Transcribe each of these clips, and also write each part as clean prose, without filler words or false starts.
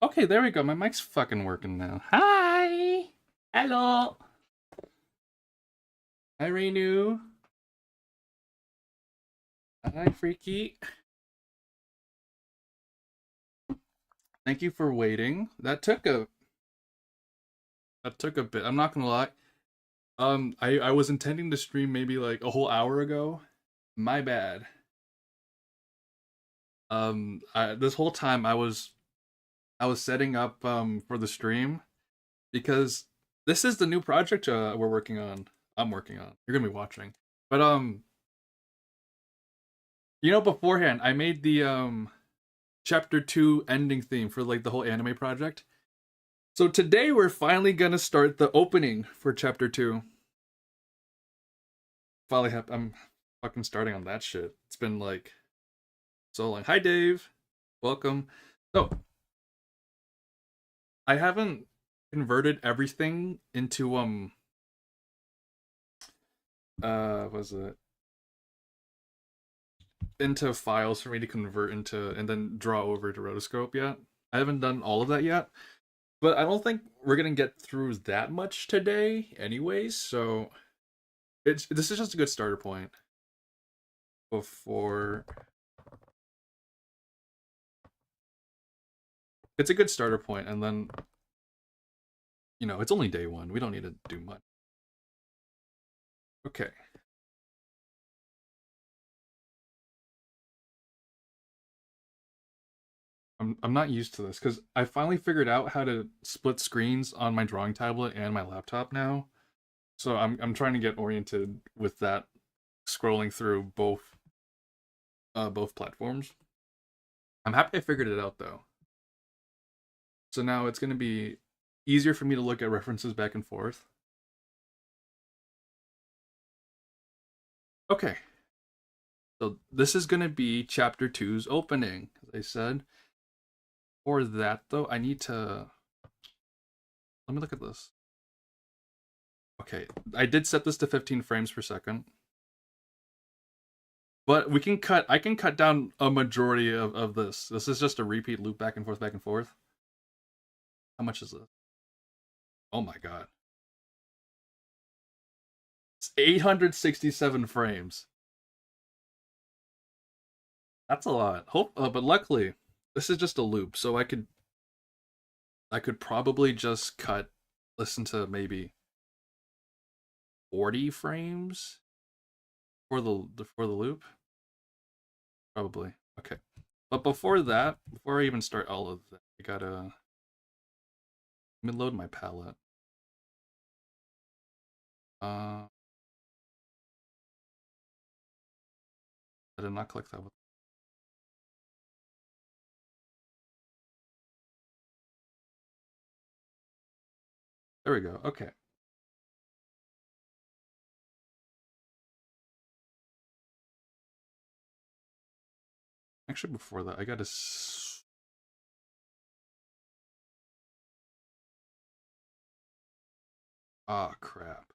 Okay, there we go. My mic's fucking working now. Hi! Hello! Hi, Renew. Hi, Freaky. Thank you for waiting. That took a bit. I'm not gonna lie. I was intending to stream maybe like a whole hour ago. My bad. This whole time I was setting up for the stream because this is the new project we're working on. I'm working on. You're gonna be watching. But beforehand I made the chapter 2 ending theme for like the whole anime project. So today we're finally gonna start the opening for chapter 2. I'm fucking starting on that shit. It's been like so long. Hi Dave. Welcome. So I haven't converted everything into was it into files for me to convert into and then draw over to rotoscope yet. I haven't done all of that yet. But I don't think we're gonna get through that much today anyways, so this is just a good starter point before it's a good starter point, and then it's only day one. We don't need to do much. Okay. I'm not used to this because I finally figured out how to split screens on my drawing tablet and my laptop now. So I'm trying to get oriented with that, scrolling through both platforms. I'm happy I figured it out though. So now it's gonna be easier for me to look at references back and forth. Okay, so this is gonna be chapter two's opening, as I said. For that though, I need to let me look at this. Okay, I did set this to 15 frames per second. But I can cut down a majority of this. This is just a repeat loop back and forth, back and forth. How much is this? Oh my god. It's 867 frames. That's a lot. But luckily, this is just a loop, so I could probably just listen to maybe 40 frames for the loop. Probably. Okay. But before that, before I even start all of that, I gotta let me load my palette. Uh, I did not click that one. There we go. Okay. Actually, before that, I gotta. Ah, crap.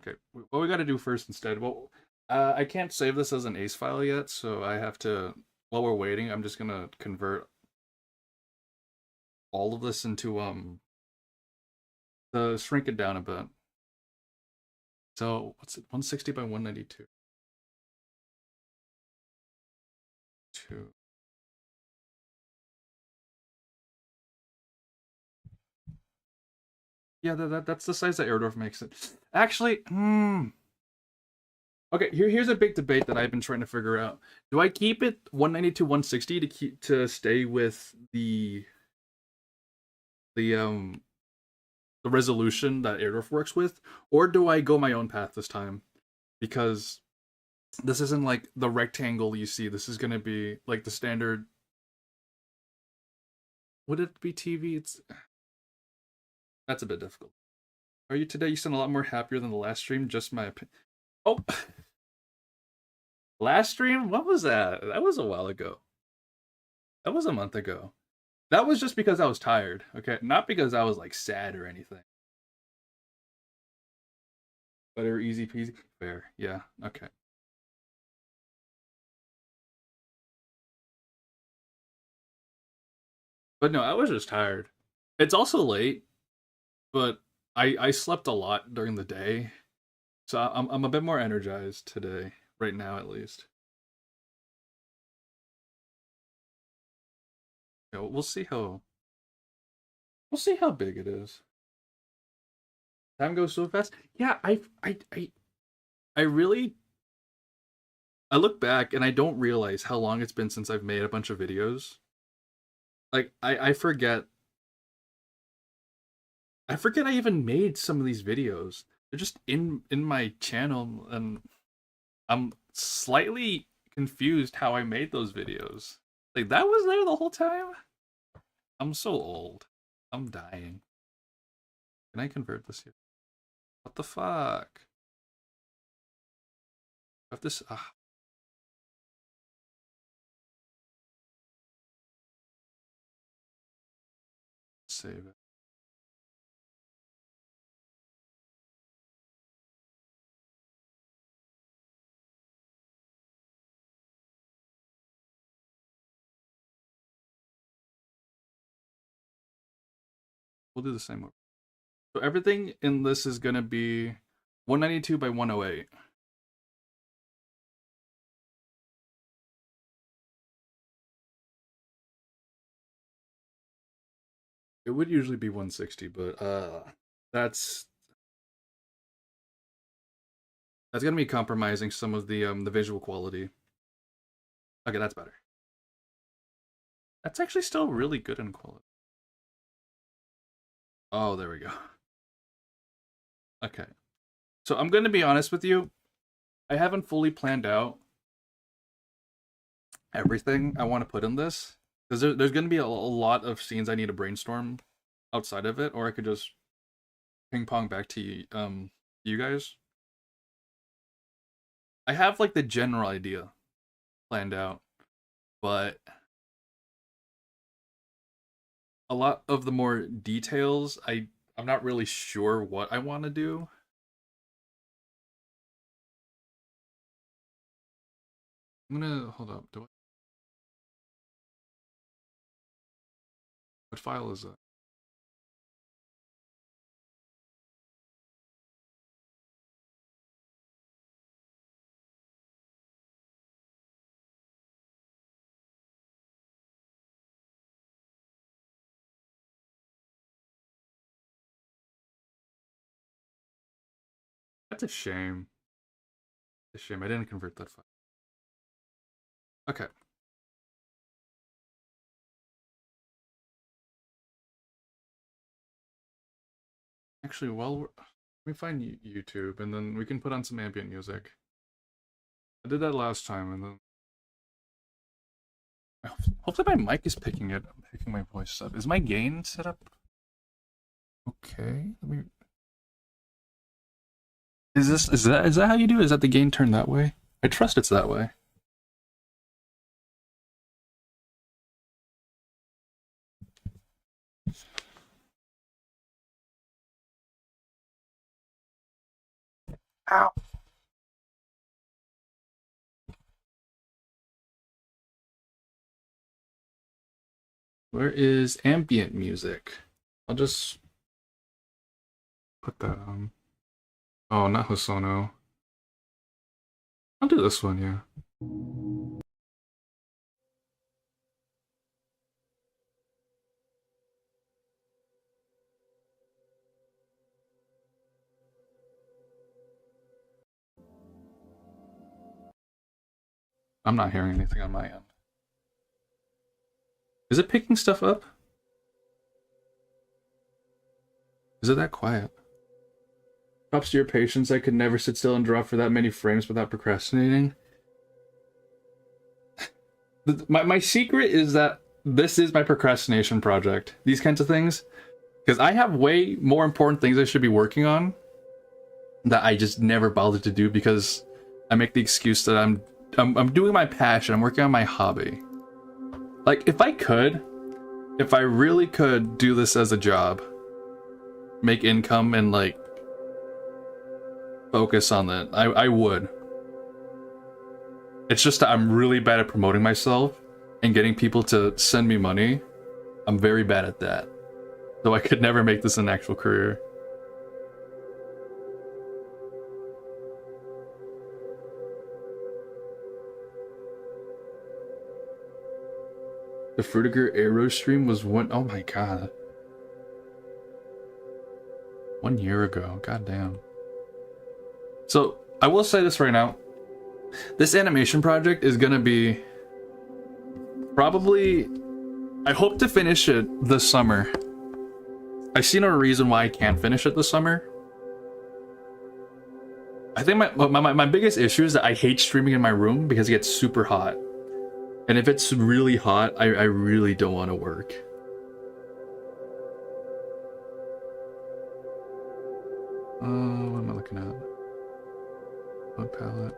Okay, what we gotta do first instead? Well, I can't save this as an ACE file yet, so I have to. While we're waiting, I'm just gonna convert all of this into shrink it down a bit. So what's it? 160 by 192. Two. Yeah, that's the size that Airdorf makes it. Actually, Okay, here's a big debate that I've been trying to figure out. Do I keep it 192 160 to stay with the the resolution that Airdorf works with, or do I go my own path this time? Because this isn't like the rectangle you see. This is gonna be like the standard. Would it be TV? That's a bit difficult. Are you today? You sound a lot more happier than the last stream. Just my opinion. Oh, last stream? What was that? That was a while ago. That was a month ago. That was just because I was tired. Okay, not because I was like sad or anything. Better easy peasy. Fair. Yeah. Okay. But no, I was just tired. It's also late, but I slept a lot during the day, so I'm a bit more energized today, right now at least. You know, we'll see how big it is. Time goes so fast. Yeah, I really I look back and I don't realize how long it's been since I've made a bunch of videos. Like I forget I even made some of these videos. They're just in my channel, and I'm slightly confused how I made those videos. Like that was there the whole time? I'm so old. I'm dying. Can I convert this here? What the fuck? I have this save it. We'll do the same one. So everything in this is gonna be 192 by 108. It would usually be 160, but that's that's gonna be compromising some of the visual quality. Okay, that's better. That's actually still really good in quality. Oh, there we go. Okay. So I'm gonna be honest with you. I haven't fully planned out everything I want to put in this. Because there's gonna be a lot of scenes I need to brainstorm outside of it, or I could just ping pong back to you guys. I have like the general idea planned out, but a lot of the more details I'm not really sure what I want to do. I'm gonna hold up. What file is that? That's a shame. It's a shame I didn't convert that file. Okay. Actually, let me find YouTube, and then we can put on some ambient music. I did that last time, and then hopefully my mic is picking it. I'm picking my voice up. Is my gain set up? Okay. Let me. Is that how you do it? Is that the gain turned that way? I trust it's that way. Ow. Where is ambient music? I'll just put that on. Oh, not Hosono. I'll do this one, yeah. I'm not hearing anything on my end. Is it picking stuff up? Is it that quiet? Props to your patience. I could never sit still and draw for that many frames without procrastinating. My secret is that this is my procrastination project. These kinds of things. Because I have way more important things I should be working on that I just never bothered to do because I make the excuse that I'm doing my passion. I'm working on my hobby. Like if I really could do this as a job, make income and like focus on that, I would. It's just that I'm really bad at promoting myself and getting people to send me money. I'm very bad at that. So I could never make this an actual career. The Frutiger Arrow stream was oh my god. 1 year ago, goddamn. So, I will say this right now. This animation project is gonna be probably, I hope to finish it this summer. I see no reason why I can't finish it this summer. I think my biggest issue is that I hate streaming in my room because it gets super hot. And if it's really hot, I really don't want to work. What am I looking at? Mode palette.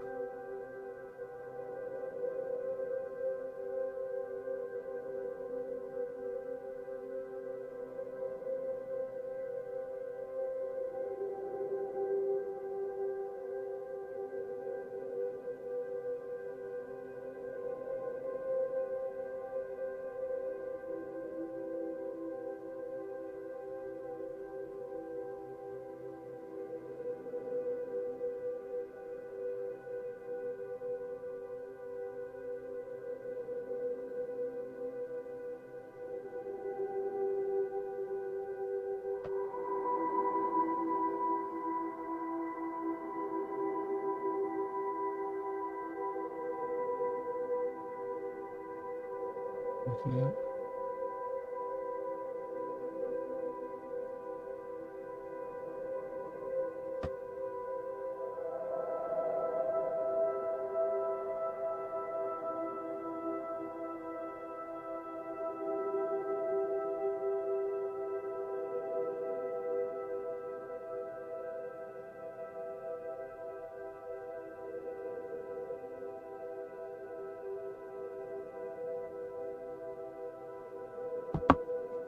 Yeah.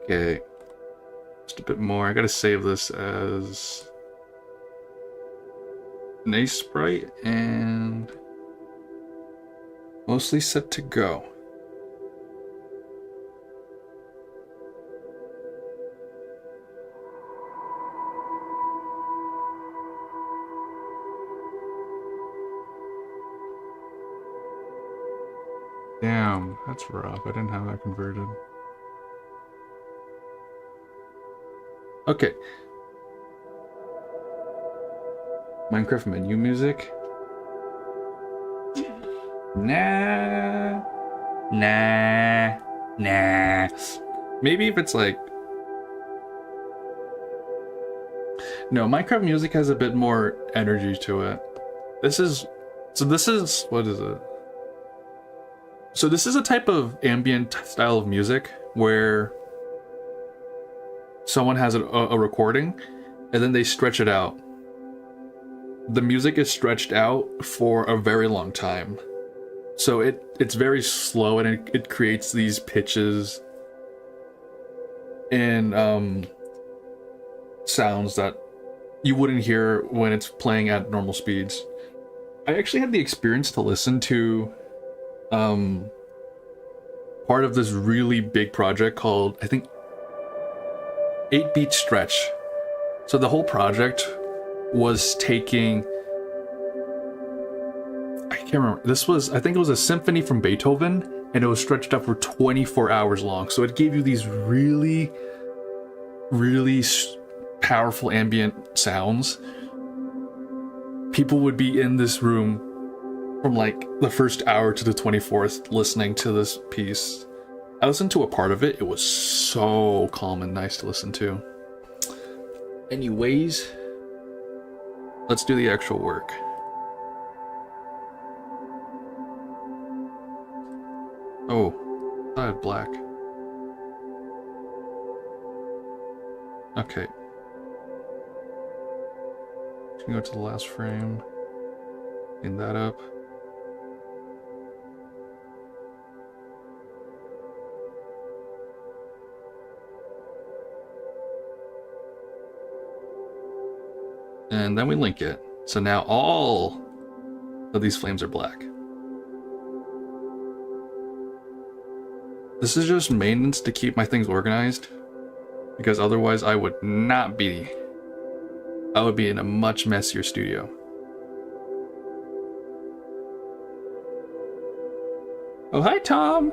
Okay, just a bit more. I gotta save this as nice sprite and mostly set to go. Damn, that's rough. I didn't have that converted. Okay. Minecraft menu music? Nah. Maybe if it's like... No, Minecraft music has a bit more energy to it. This is... What is it? So this is a type of ambient style of music where someone has a recording and then they stretch it out. The music is stretched out for a very long time. So it's very slow and it creates these pitches and sounds that you wouldn't hear when it's playing at normal speeds. I actually had the experience to listen to part of this really big project called, I think, 8-Beat Stretch. So the whole project was taking, I can't remember, I think it was a symphony from Beethoven, and it was stretched out for 24 hours long. So it gave you these really, really powerful ambient sounds. People would be in this room from like the first hour to the 24th listening to this piece. I listened to a part of it. It was so calm and nice to listen to. Anyways, let's do the actual work. Oh, I had black. Okay. Just gonna go to the last frame. Clean that up. And then we link it. So now all of these flames are black. This is just maintenance to keep my things organized, because otherwise I would not be. I would be in a much messier studio. Oh, hi, Tom.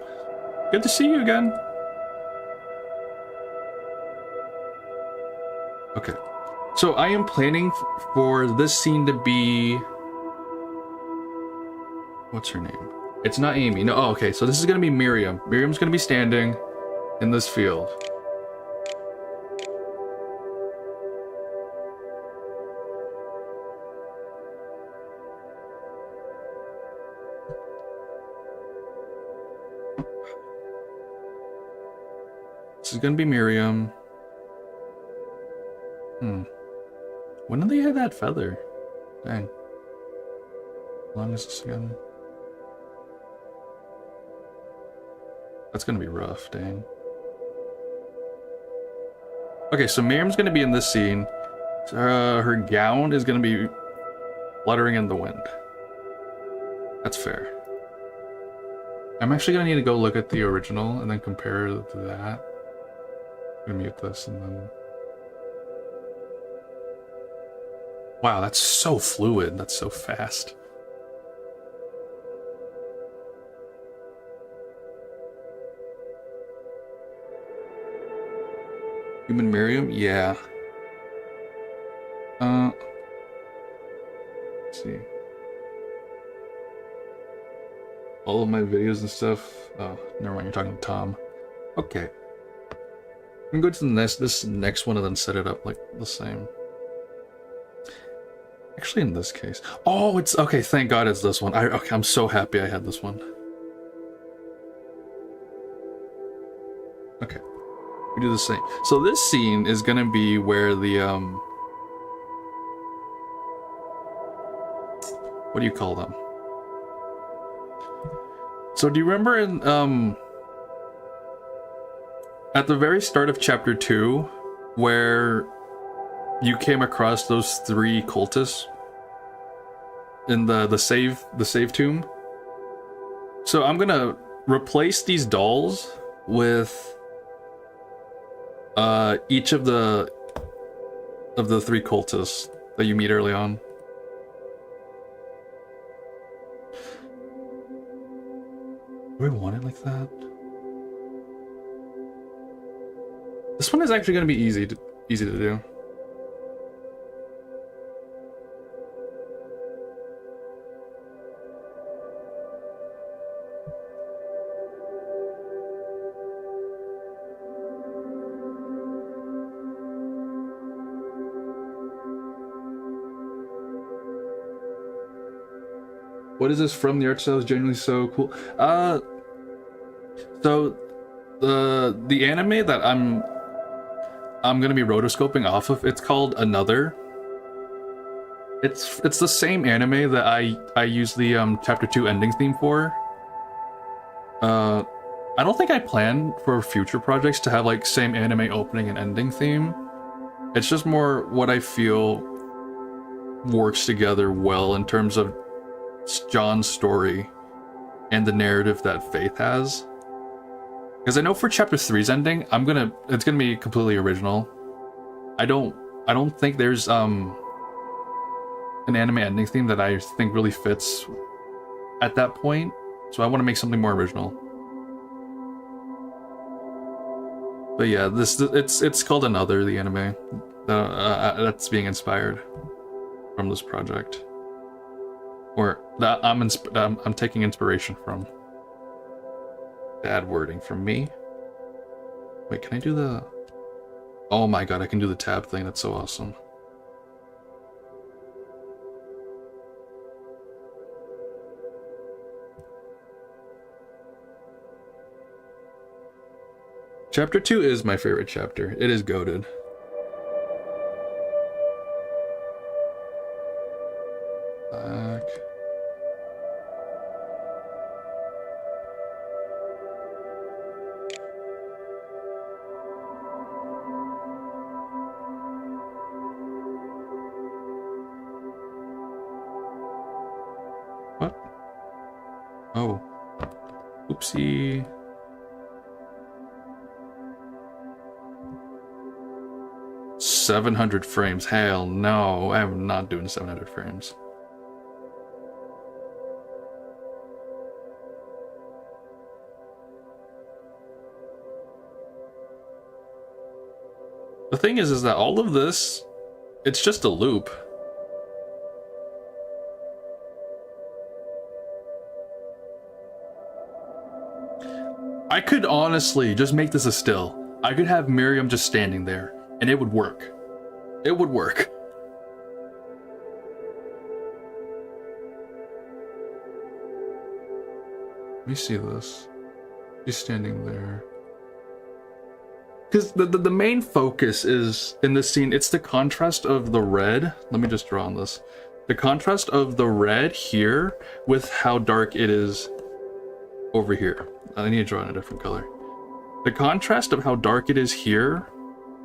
Good to see you again. Okay. So I am planning for this scene to be... What's her name? It's not Amy. No, oh, okay. So this is going to be Miriam. Miriam's going to be standing in this field. This is going to be Miriam. When did they have that feather? Dang. How long is this again? That's gonna be rough, dang. Okay, so Miriam's gonna be in this scene. Her gown is gonna be fluttering in the wind. That's fair. I'm actually gonna need to go look at the original and then compare to that. I'm gonna mute this and then... Wow, that's so fluid. That's so fast. Human Miriam? Yeah. Let's see. All of my videos and stuff. Oh, never mind, you're talking to Tom. Okay. I'm gonna go to this next one and then set it up like the same. Actually, in this case. Oh, it's okay, thank God it's this one. Okay, I'm so happy I had this one. Okay. We do the same. So this scene is gonna be where the what do you call them? So do you remember in at the very start of chapter 2 where you came across those 3 cultists in the save tomb? So I'm gonna replace these dolls with each of the 3 cultists that you meet early on. Do we want it like that? This one is actually going to be easy to do. What is this from? The art style is genuinely so cool. So the anime that I'm gonna be rotoscoping off of, it's called Another. It's the same anime that I use the chapter 2 ending theme for. I don't think I plan for future projects to have like same anime opening and ending theme. It's just more what I feel works together well in terms of John's story and the narrative that Faith has. Because I know for chapter 3's ending, it's gonna be completely original. I don't think there's an anime ending theme that I think really fits at that point. So I want to make something more original. But yeah, it's called Another, the anime that's being inspired from this project, or that I'm taking inspiration from. Bad wording from me. Wait, can I do the... Oh my god, I can do the tab thing. That's so awesome. Chapter 2 is my favorite chapter. It is goated. What? Oh. Oopsie. 700 frames. Hell no, I'm not doing 700 frames. The thing is that all of this, it's just a loop. I could honestly just make this a still. I could have Miriam just standing there, and it would work. It would work. Let me see this. She's standing there. Because the main focus is, in this scene, it's the contrast of the red. Let me just draw on this. The contrast of the red here with how dark it is over here. I need to draw in a different color. The contrast of how dark it is here,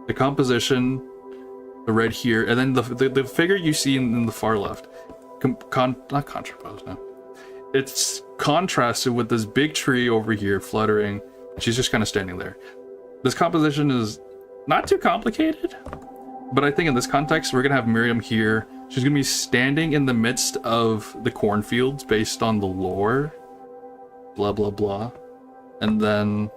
the composition, the red here, and then the figure you see in the far left. Not contraposed, no. It's contrasted with this big tree over here fluttering. She's just kind of standing there. This composition is not too complicated, but I think in this context, we're gonna have Miriam here. She's gonna be standing in the midst of the cornfields based on the lore, blah, blah, blah. And then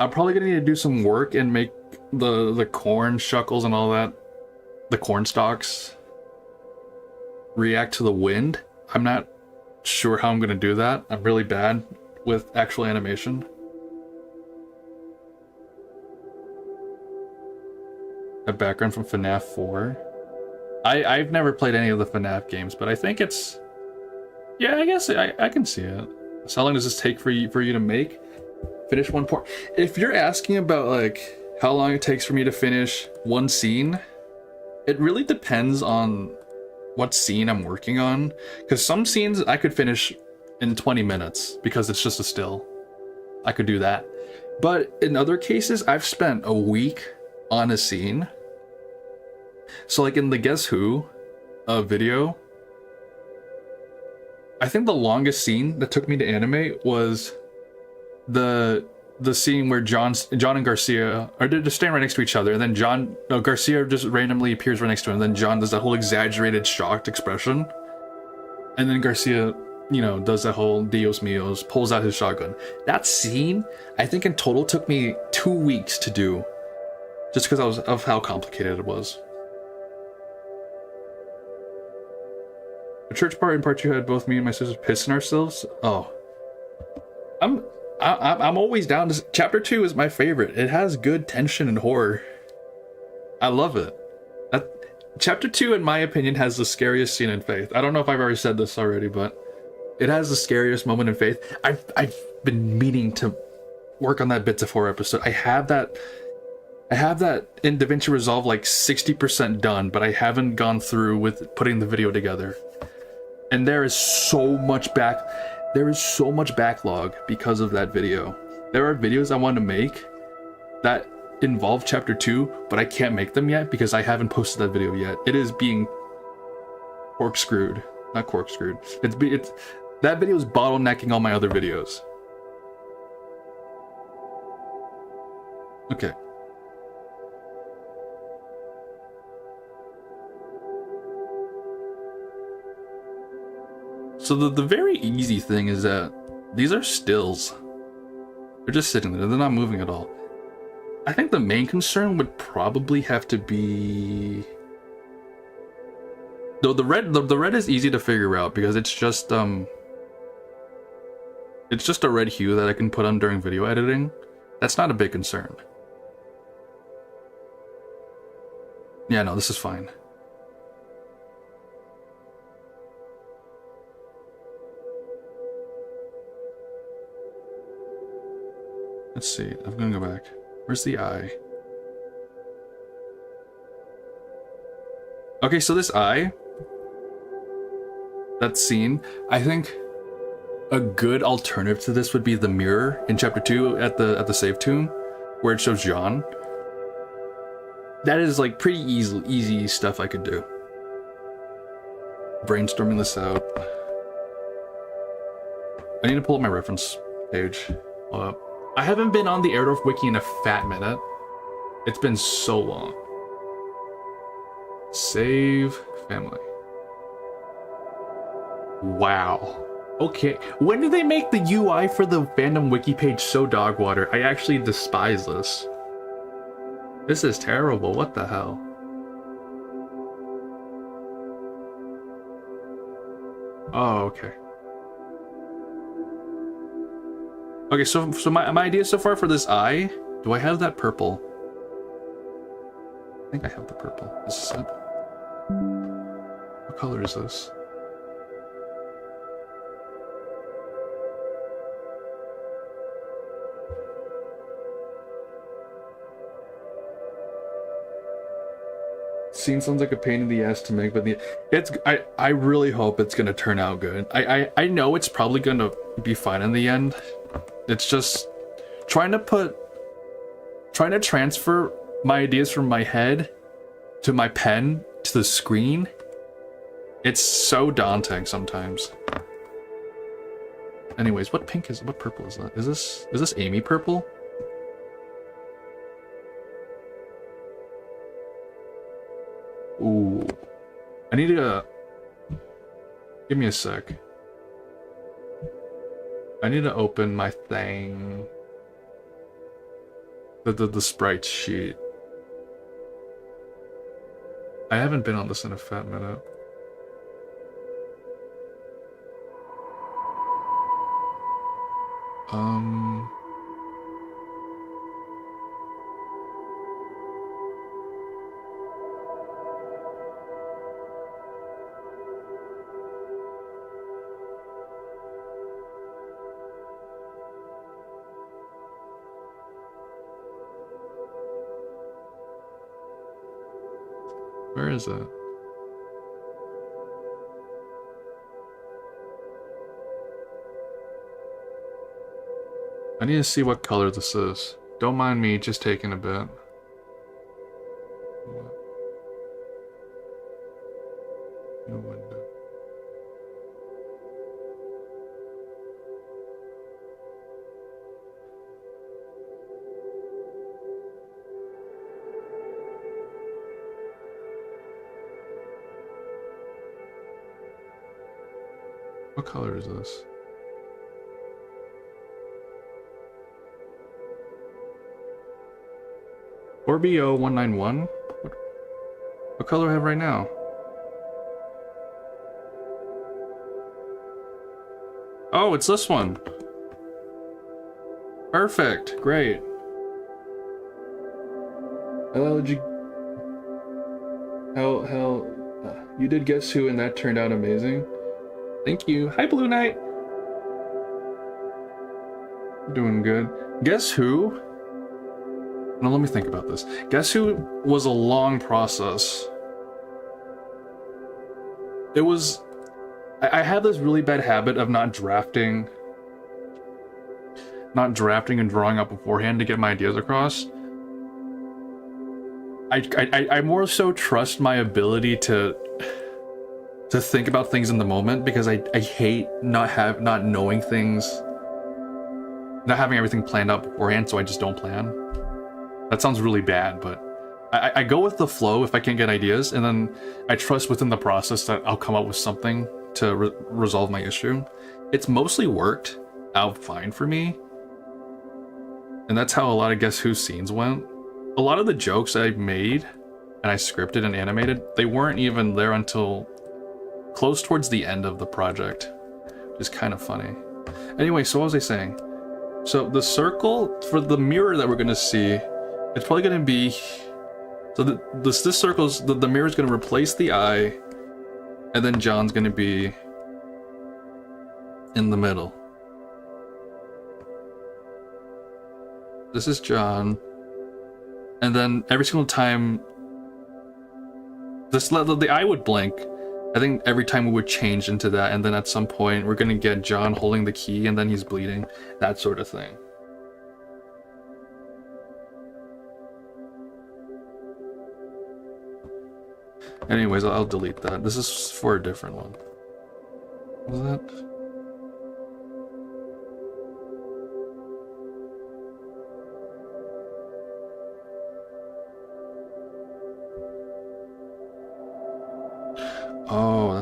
I'm probably gonna need to do some work and make the corn shuckles and all that, the corn stalks, react to the wind. I'm not sure how I'm gonna do that. I'm really bad with actual animation. A background from FNAF 4. I've never played any of the FNAF games, but I think it's... Yeah, I guess I can see it. So how long does this take for you to make? Finish one part. If you're asking about like how long it takes for me to finish one scene, it really depends on what scene I'm working on. Because some scenes I could finish in 20 minutes because it's just a still. I could do that. But in other cases, I've spent a week on a scene. So like in the Guess Who video, I think the longest scene that took me to animate was the scene where John and Garcia are just standing right next to each other, and then Garcia just randomly appears right next to him, and then John does that whole exaggerated shocked expression, and then Garcia, you know, does that whole Dios míos, pulls out his shotgun. That scene, I think in total took me 2 weeks to do, just because of how complicated it was. The church part in part 2 had both me and my sisters pissing ourselves. Oh, I'm always down to... Chapter 2 is my favorite. It has good tension and horror. I love it. Chapter 2, in my opinion, has the scariest scene in Faith. I don't know if I've already said this already, but it has the scariest moment in Faith. I've been meaning to work on that Bits of Horror episode. I have that in DaVinci Resolve like 60% done, but I haven't gone through with putting the video together. And there is so much backlog because of that video. There are videos I want to make that involve chapter 2, but I can't make them yet because I haven't posted that video yet. It is being corkscrewed. Not corkscrewed. It's that video is bottlenecking all my other videos. Okay. So the very easy thing is that these are stills. They're just sitting there. They're not moving at all. I think the main concern would probably have to be... Though the red is easy to figure out because it's just a red hue that I can put on during video editing. That's not a big concern. Yeah, no, this is fine. Let's see, I'm gonna go back. Where's the eye? Okay, so this eye, that scene, I think a good alternative to this would be the mirror in chapter 2 at the save tomb, where it shows John. That is like pretty easy stuff I could do. Brainstorming this out. I need to pull up my reference page. Hold up. I haven't been on the Airdorf wiki in a fat minute. It's been so long. Save family. Wow. Okay, when did they make the UI for the fandom wiki page so dog water? I actually despise this. This is terrible, what the hell? Oh, okay. Okay, so my idea so far for this eye, do I have that purple? I think I have the purple. Is this it? What color is this? Scene sounds like a pain in the ass to make, but I really hope it's gonna turn out good. I know it's probably gonna be fine in the end. It's just trying to transfer my ideas from my head to my pen to the screen. It's so daunting sometimes. Anyways, what purple is that? Is this Amy purple? Ooh. I need to... Give me a sec. I need to open my thing. The sprite sheet. I haven't been on this in a fat minute. Where is it? I need to see what color this is. Don't mind me just taking a bit. No window. What color is this? Orbio 191? What color do I have right now? Oh, it's this one. Perfect. Great. How you did Guess Who and that turned out amazing. Thank you. Hi, Blue Knight. Doing good. Guess Who? Now let me think about this. Guess Who was a long process. It was... I had this really bad habit of not drafting and drawing up beforehand to get my ideas across. I more so trust my ability to think about things in the moment, because I hate not knowing things, not having everything planned out beforehand, so I just don't plan. That sounds really bad, but I go with the flow if I can't get ideas, and then I trust within the process that I'll come up with something to resolve my issue. It's mostly worked out fine for me, and that's how a lot of Guess Who scenes went. A lot of the jokes I made and I scripted and animated, they weren't even there until close towards the end of the project, which is kind of funny. Anyway, so what was I saying? So the circle for the mirror that we're gonna see, it's probably gonna be, so this circle's, the mirror's gonna replace the eye, and then John's gonna be in the middle. This is John, and then every single time the eye would blink, I think every time we would change into that, and then at some point we're gonna get John holding the key and then he's bleeding, that sort of thing. Anyways, I'll delete that. This is for a different one. What was that?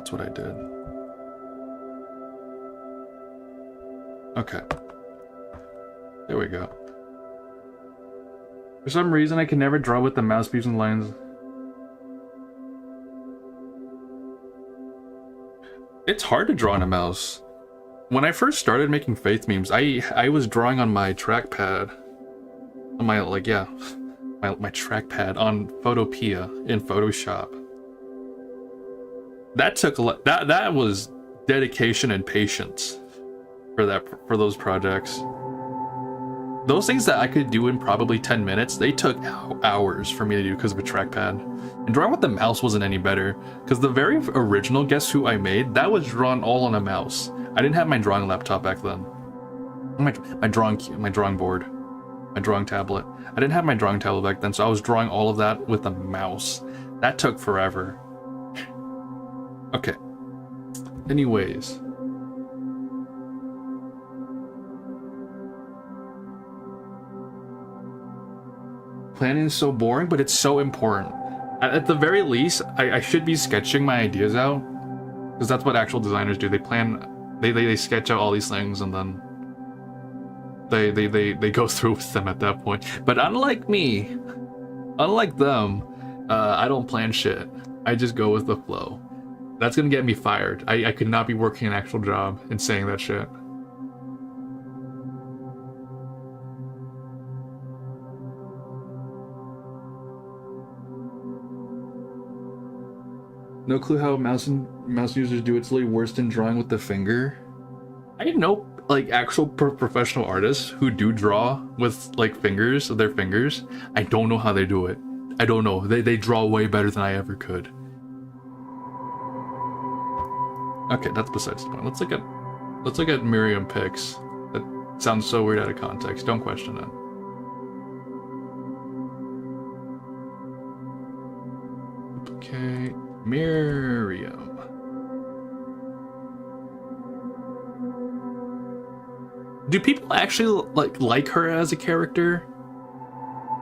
That's what I did. Okay. There we go. For some reason, I can never draw with the mouse beams and lines. It's hard to draw on a mouse. When I first started making Faith memes, I was drawing on my trackpad. On my, like, yeah, my trackpad on Photopea in Photoshop. That took a lot. That was dedication and patience for those projects. Those things that I could do in probably 10 minutes, they took hours for me to do because of a trackpad. And drawing with the mouse wasn't any better, because the very original Guess Who I made, that was drawn all on a mouse. I didn't have my drawing laptop back then. My drawing board, my drawing tablet. I didn't have my drawing tablet back then, so I was drawing all of that with a mouse. That took forever. Okay. Anyways. Planning is so boring, but it's so important. At the very least, I should be sketching my ideas out, because that's what actual designers do. They plan, they sketch out all these things, and then they go through with them at that point. But unlike me, unlike them, I don't plan shit. I just go with the flow. That's gonna get me fired. I could not be working an actual job and saying that shit. No clue how mouse users do it. It's really worse than drawing with the finger. I know like actual professional artists who do draw with like fingers, their fingers. I don't know how they do it. I don't know. They draw way better than I ever could. Okay, that's besides the point. Let's look at Miriam pics. That sounds so weird out of context. Don't question it. Okay, Miriam. Do people actually like her as a character?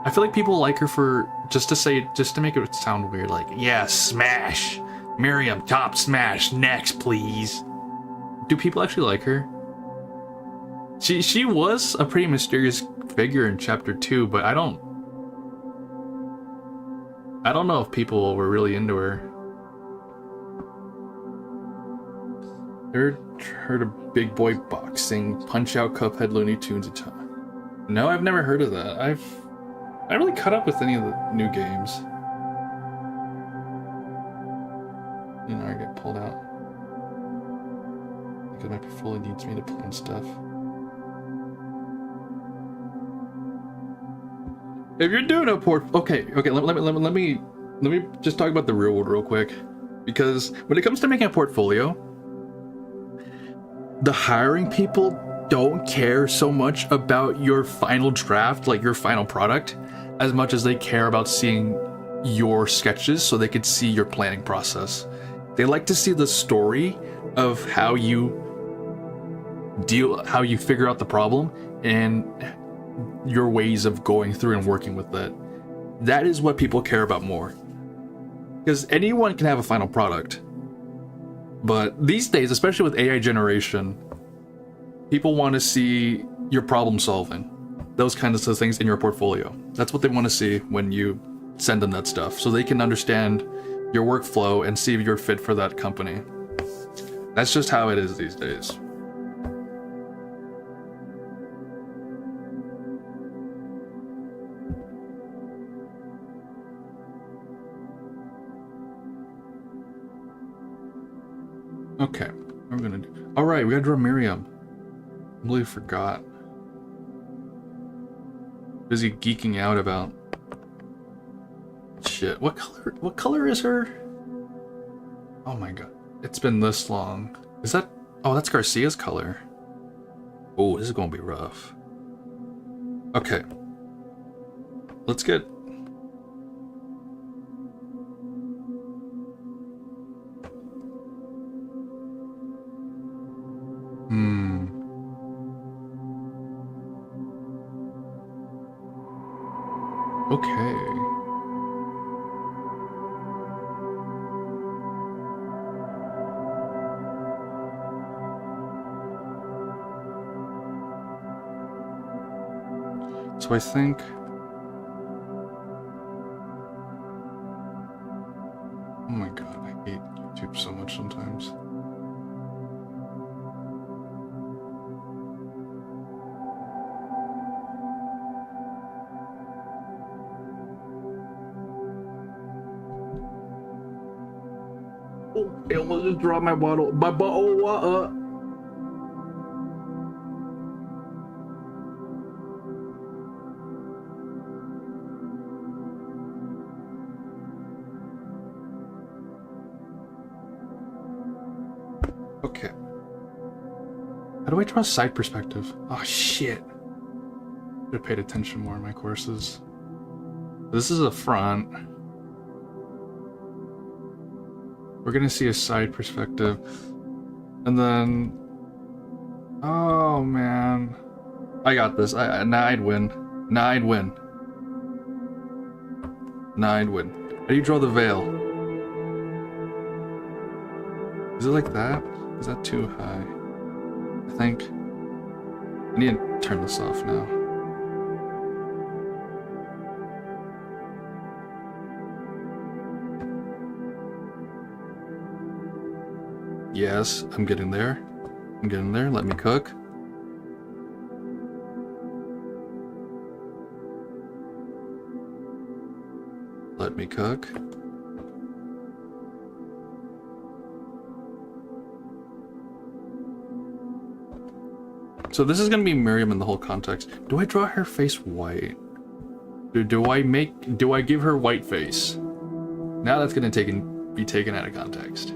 I feel like people like her for just to make it sound weird, like, yeah, smash. Miriam, top smash, next please. Do people actually like her? She was a pretty mysterious figure in chapter 2, but I don't know if people were really into her. Heard of Big Boy Boxing, Punch Out, Cuphead, Looney Tunes, No, I've never heard of that. I haven't really caught up with any of the new games. You know, I get pulled out because my portfolio needs me to plan stuff. If you're doing a okay, let me just talk about the real world real quick, because when it comes to making a portfolio, the hiring people don't care so much about your final draft, like your final product, as much as they care about seeing your sketches so they could see your planning process. They like to see the story of how you figure out the problem and your ways of going through and working with it. That is what people care about more. Because anyone can have a final product. But these days, especially with AI generation, people want to see your problem solving. Those kinds of things in your portfolio. That's what they want to see when you send them that stuff, so they can understand your workflow and see if you're fit for that company. That's just how it is these days. Okay, what are we gonna do? All right, we gotta draw Miriam. I completely forgot. Busy geeking out about shit. What color is her? Oh my god, it's been this long. Is that? Oh, that's Garcia's color. Oh, this is gonna be rough. Okay, let's get. Okay. So I think... Oh my god, I hate YouTube so much sometimes. Oh, I almost just dropped my bottle. My bottle of water. Okay. How do I draw side perspective? Oh shit. Should have paid attention more in my courses. This is a front. We're gonna see a side perspective. And then... Oh man. I got this. Now I'd win. Now I'd win. Now I'd win. How do you draw the veil? Is it like that? Is that too high? I think... I need to turn this off now. Yes, I'm getting there. I'm getting there. Let me cook. Let me cook. So this is gonna be Miriam in the whole context. Do I draw her face white? Do I give her white face? Now that's gonna be taken out of context.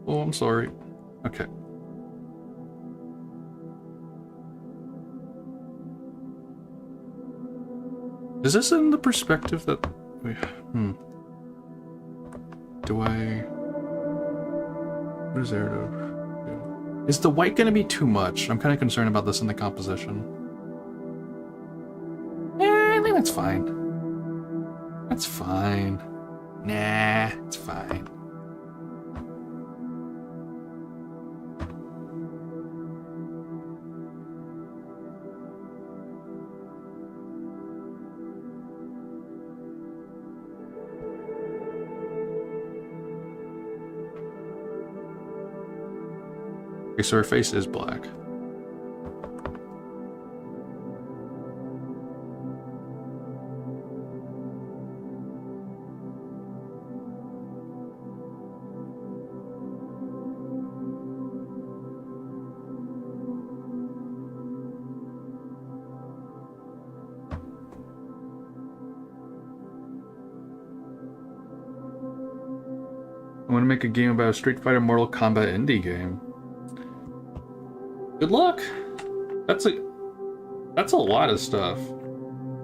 Oh, I'm sorry. Okay. Is this in the perspective that... Do I... What is there to... Is the white gonna be too much? I'm kind of concerned about this in the composition. I think that's fine. That's fine. Nah, it's fine. Okay, so her face is black. I want to make a game about a Street Fighter Mortal Kombat indie game. Good luck. That's a lot of stuff.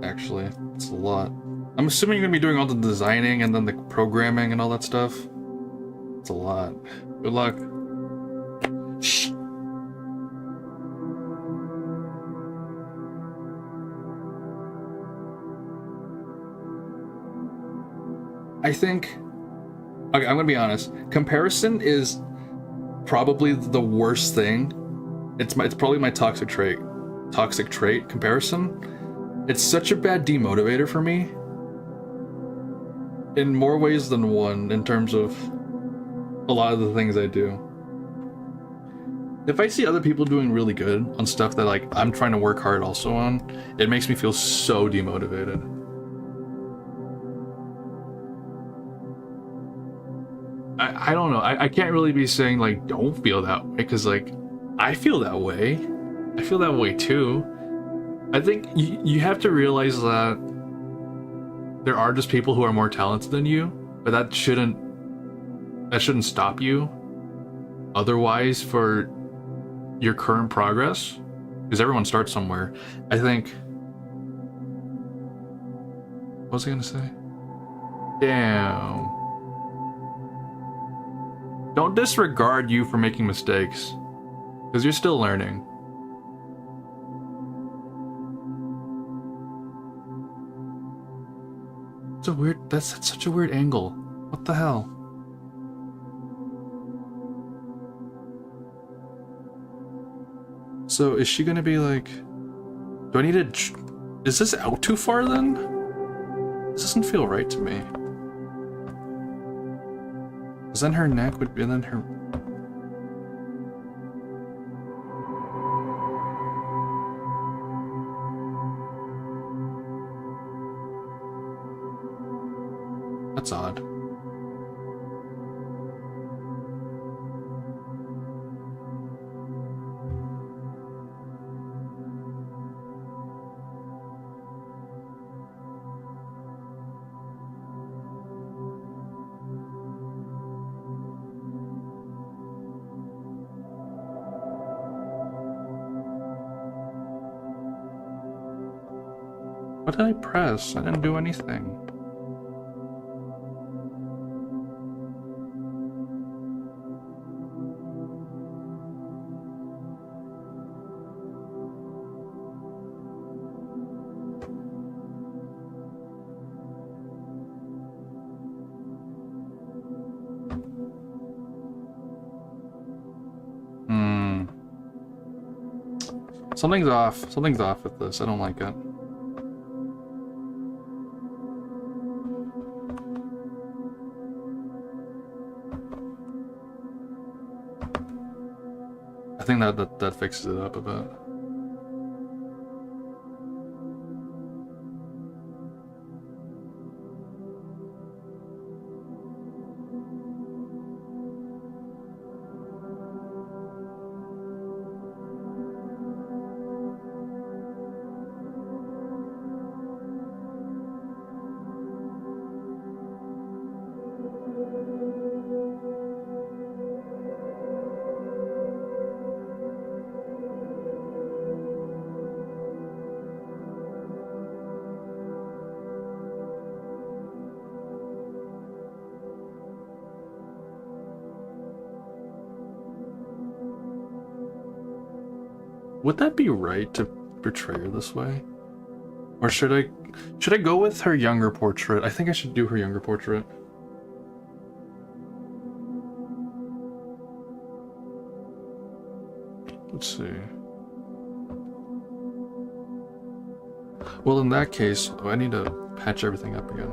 Actually, it's a lot. I'm assuming you're gonna be doing all the designing and then the programming and all that stuff. It's a lot. Good luck. Shh. I think... Okay, I'm gonna be honest. Comparison is probably the worst thing. It's probably my toxic trait. Toxic trait, comparison. It's such a bad demotivator for me. In more ways than one, in terms of a lot of the things I do. If I see other people doing really good on stuff that like I'm trying to work hard also on, it makes me feel so demotivated. I don't know. I can't really be saying like don't feel that way, because like I feel that way. I feel that way too. I think you have to realize that there are just people who are more talented than you, but that shouldn't stop you otherwise for your current progress, because everyone starts somewhere. I think... What was I gonna say? Damn. Don't disregard you for making mistakes, because you're still learning. It's a weird. That's such a weird angle. What the hell? So is she gonna be like? Do I need to? Is this out too far then? This doesn't feel right to me. Because then her neck would be, and then her. That's odd. What did I press? I didn't do anything. Something's off. Something's off with this. I don't like it. I think that fixes it up a bit. Would that be right to portray her this way? Or should I go with her younger portrait? I think I should do her younger portrait. Let's see. Well, in that case, I need to patch everything up again.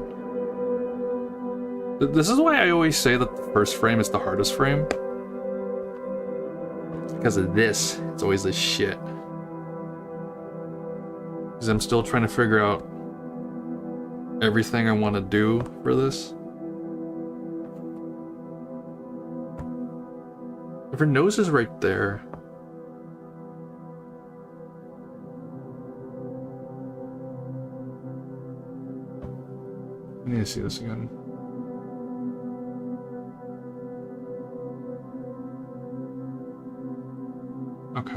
This is why I always say that the first frame is the hardest frame. Because of this, it's always this shit. Because I'm still trying to figure out everything I want to do for this. If her nose is right there. I need to see this again. Okay.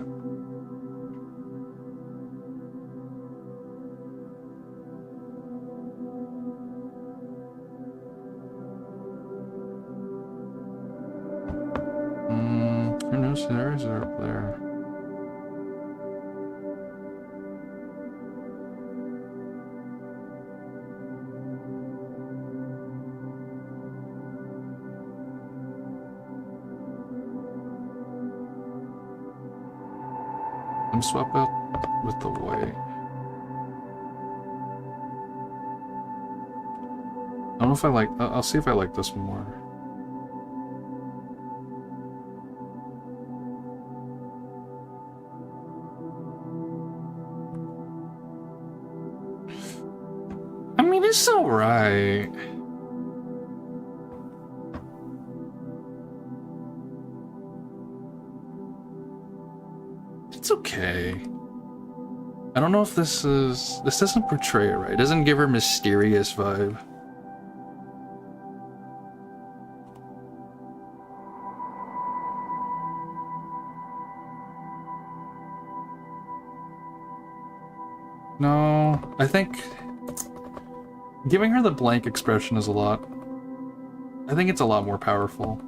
Her nose hairs are up there. Swap out with the white. I don't know if I like. I'll see if I like this more. I mean, it's alright. It's okay. I don't know if this doesn't portray it right. It doesn't give her mysterious vibe. No, I think giving her the blank expression is a lot. I think it's a lot more powerful.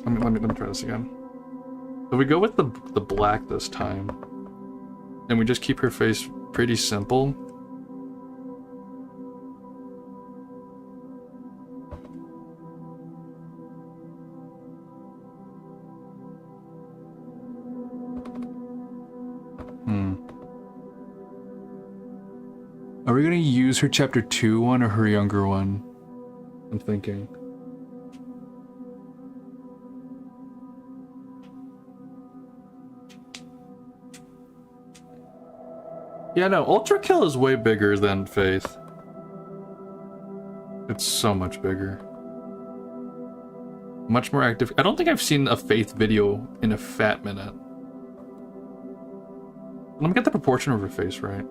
Let me try this again. So we go with the black this time, and we just keep her face pretty simple. we gonna use her chapter 2 one or her younger one? I'm thinking. Yeah, no, Ultra Kill is way bigger than Faith. It's so much bigger. Much more active. I don't think I've seen a Faith video in a fat minute. Let me get the proportion of her face right.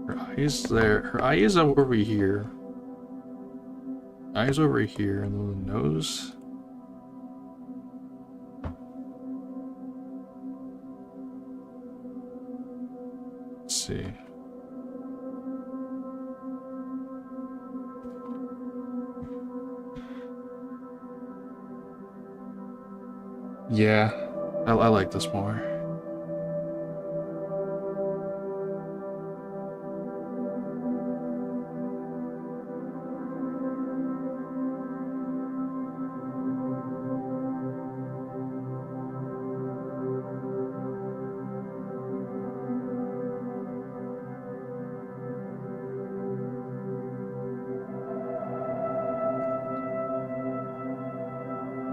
Her eyes there. Her eyes are over here. Eyes over here, and then the nose. Let's see. Yeah, I like this more.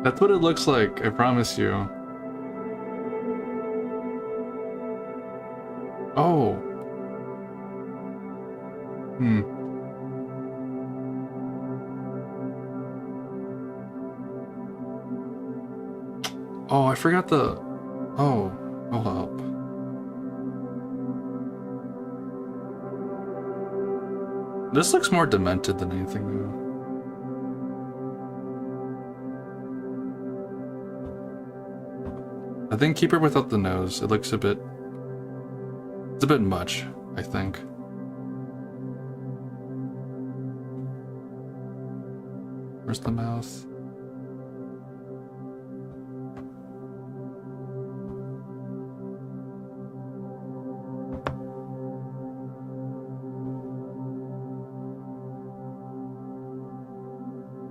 That's what it looks like, I promise you. Oh. Oh, I forgot the... Oh, I'll help. This looks more demented than anything, though. I think keep her without the nose. It looks a bit... It's a bit much, I think. Where's the mouth?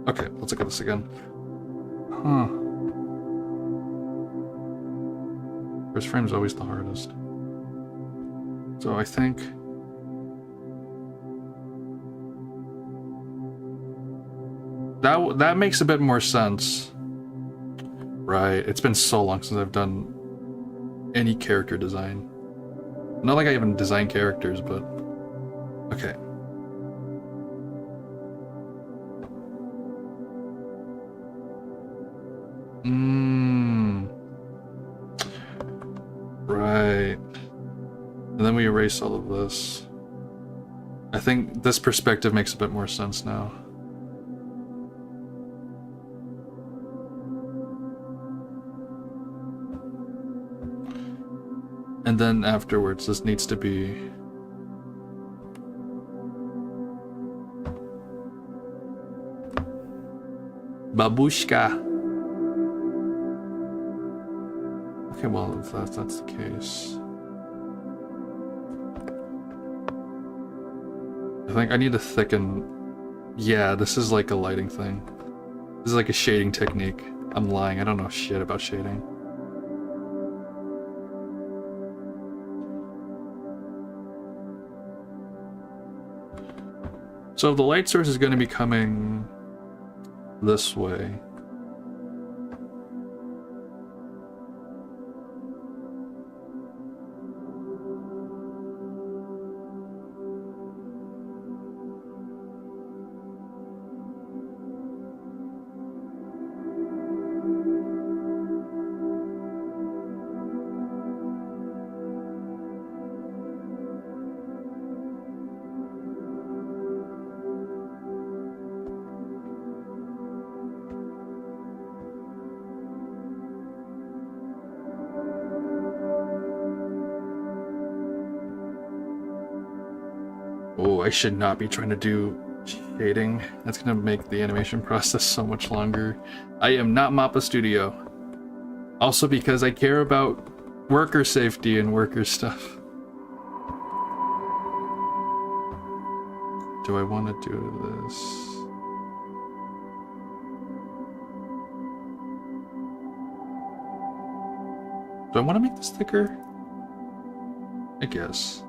Okay, let's look at this again. Huh. First frame's always the hardest. So I think... That makes a bit more sense. Right, it's been so long since I've done any character design. Not like I even design characters, but... Okay. Right. And then we erase all of this. I think this perspective makes a bit more sense now. And then afterwards, this needs to be... Babushka. Okay, well, if that's the case... I think I need to thicken... Yeah, this is like a lighting thing. This is like a shading technique. I'm lying, I don't know shit about shading. So the light source is going to be coming this way. Oh, I should not be trying to do shading. That's gonna make the animation process so much longer. I am not Mappa Studio. Also because I care about worker safety and worker stuff. Do I want to do this? Do I want to make this thicker? I guess.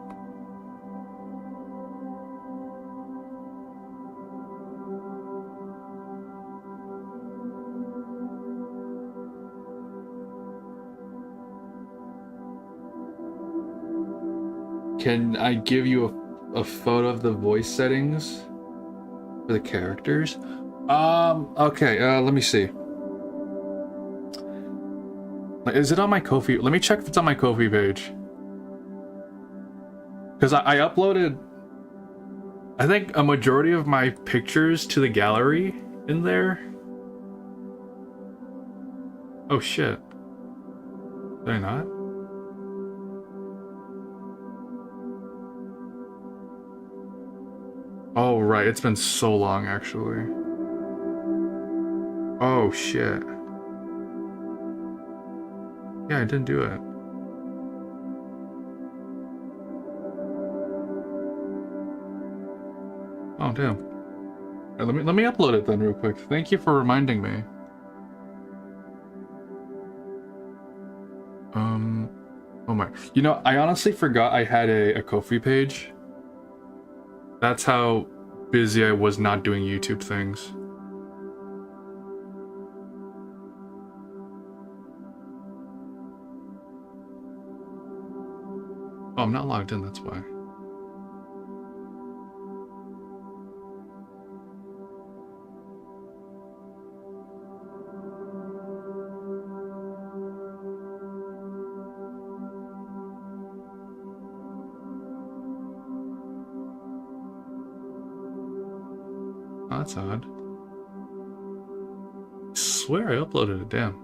can I give you a photo of the voice settings for the characters? Okay, let me see. Is it on my Ko-fi? Let me check if it's on my Ko-fi page. Because I uploaded, I think, a majority of my pictures to the gallery in there. Oh shit. Did I not? Oh right, it's been so long actually. Oh shit. Yeah, I didn't do it. Oh damn. Let me upload it then real quick. Thank you for reminding me. Oh my. You know, I honestly forgot I had a Ko-fi page. That's how busy I was not doing YouTube things. Oh, I'm not logged in, that's why. Oh, that's odd. I swear I uploaded it, damn.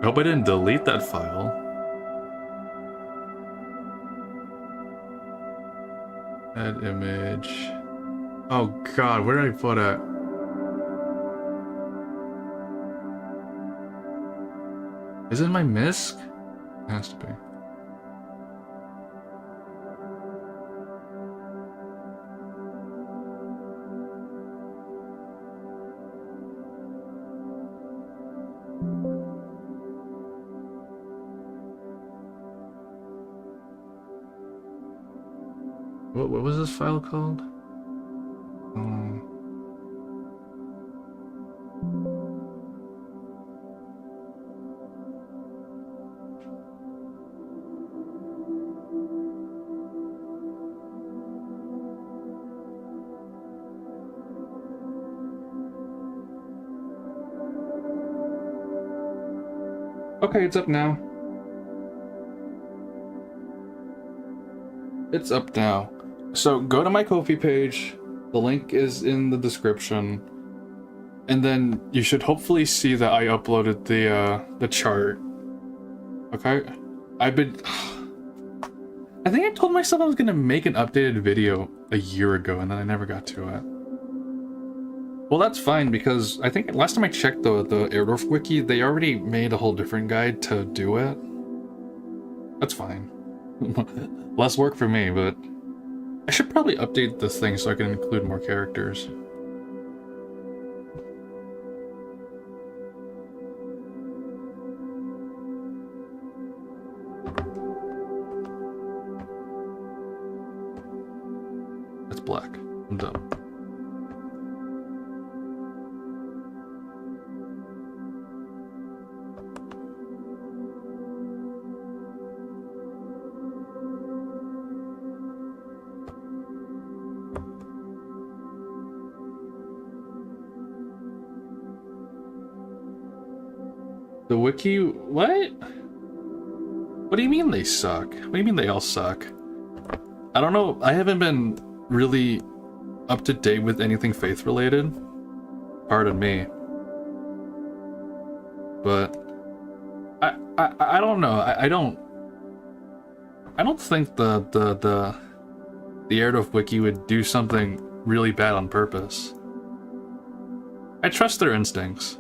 I hope I didn't delete that file. Add image. Oh god, where did I put it? Is it my MISC? It has to be. What was this file called? Okay, it's up now. It's up now. So go to my Ko-fi page. The link is in the description. And then you should hopefully see that I uploaded the chart. Okay? I think I told myself I was gonna make an updated video a year ago and then I never got to it. Well, that's fine because I think last time I checked the Erdorf wiki, they already made a whole different guide to do it. That's fine. Less work for me, but I should probably update this thing so I can include more characters. That's black. I'm done. The wiki, what? What do you mean they suck? What do you mean they all suck? I don't know, I haven't been really up to date with anything faith related. Pardon me. But I don't know. I don't think the Erdorf wiki would do something really bad on purpose. I trust their instincts.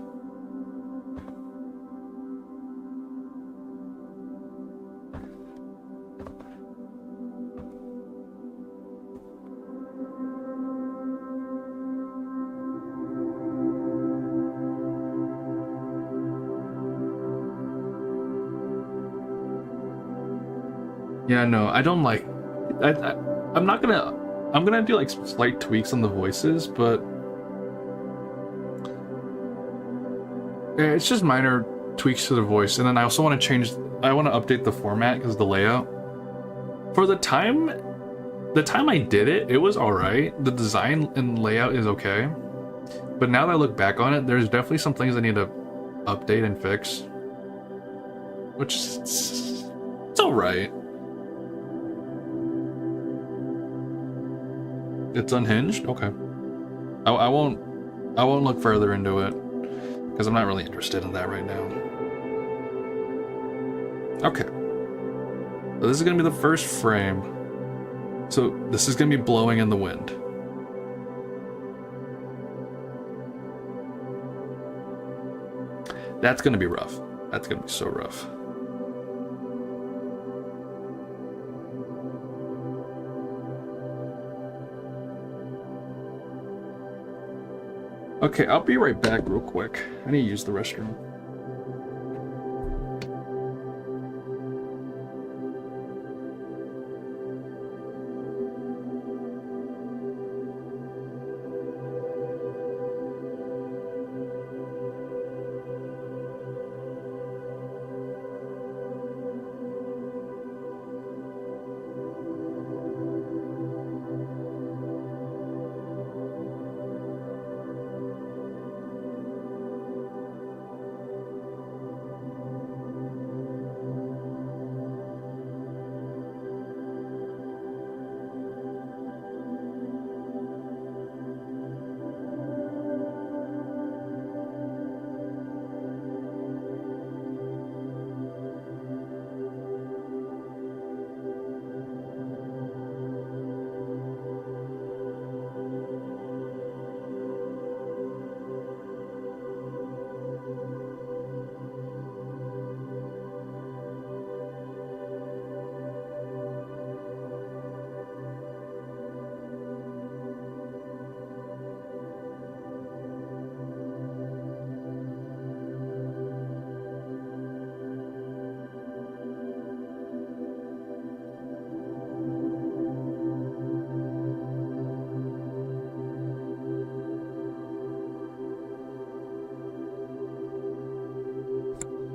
Yeah, no, I don't like. I'm gonna do like slight tweaks on the voices, but it's just minor tweaks to the voice, and then I also want to change I want to update the format because the layout. For the time I did it, it was alright. The design and layout is okay. But now that I look back on it, there's definitely some things I need to update and fix. Which it's alright. It's unhinged? Okay. I won't look further into it because I'm not really interested in that right now. Okay. So this is gonna be the first frame. So this is gonna be blowing in the wind. That's gonna be rough. That's gonna be so rough. Okay, I'll be right back real quick. I need to use the restroom.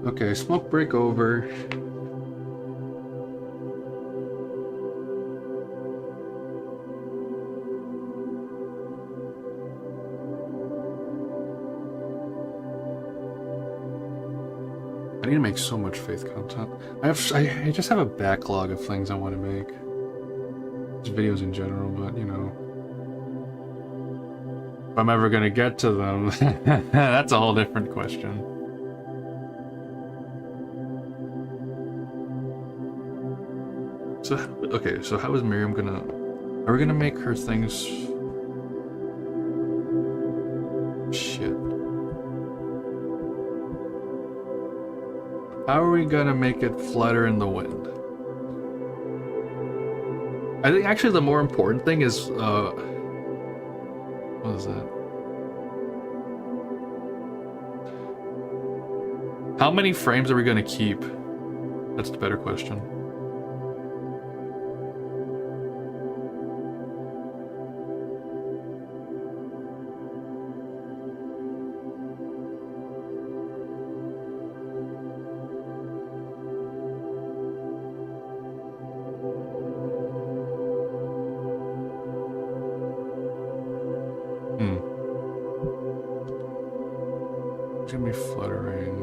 Okay, smoke break over. I need to make so much Faith content. I just have a backlog of things I want to make. Just videos in general, but you know. If I'm ever gonna get to them, that's a whole different question. So, okay, so how is Miriam gonna... Are we gonna make her things... Shit. How are we gonna make it flutter in the wind? I think actually the more important thing is, what is that? How many frames are we gonna keep? That's the better question. It's gonna be fluttering.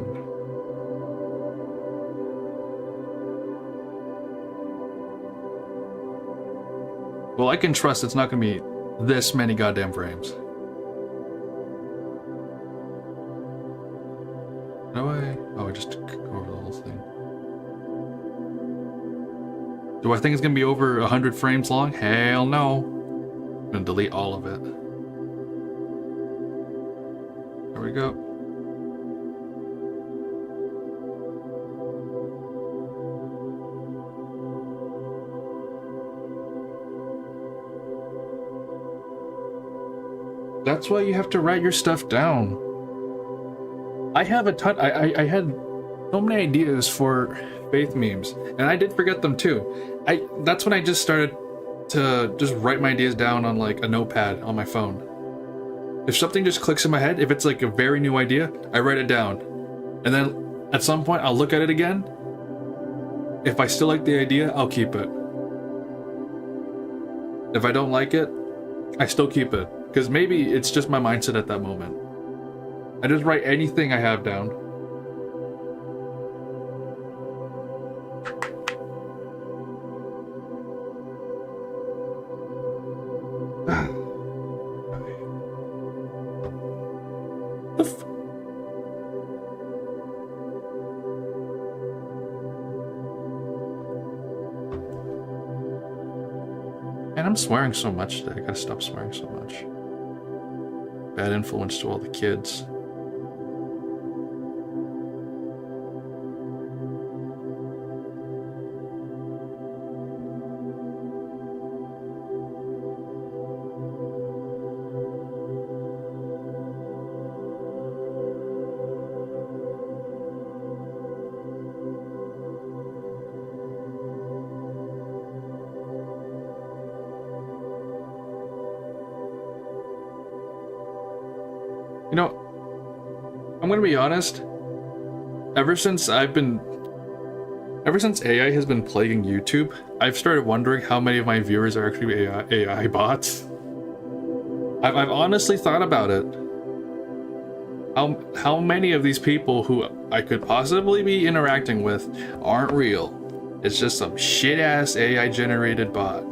Well, I can trust it's not gonna be this many goddamn frames. No way. Oh, I just go over the whole thing. Do I think it's gonna be over 100 frames long? Hell no. I'm gonna delete all of it. There we go. That's why you have to write your stuff down. I have a ton. I had so many ideas for Faith memes, and I did forget them too. That's when I just started to just write my ideas down on like a notepad on my phone. If something just clicks in my head, if it's like a very new idea, I write it down, and then at some point I'll look at it again, If I still like the idea, I'll keep it. If I don't like it, I still keep it. Because maybe it's just my mindset at that moment. I just write anything I have down. Man, I'm swearing so much today. I gotta stop swearing so much. Bad influence to all the kids. You know, I'm gonna be honest. Ever since AI has been plaguing YouTube, I've started wondering how many of my viewers are actually AI bots. I've honestly thought about it. How many of these people who I could possibly be interacting with aren't real? It's just some shit-ass AI-generated bot.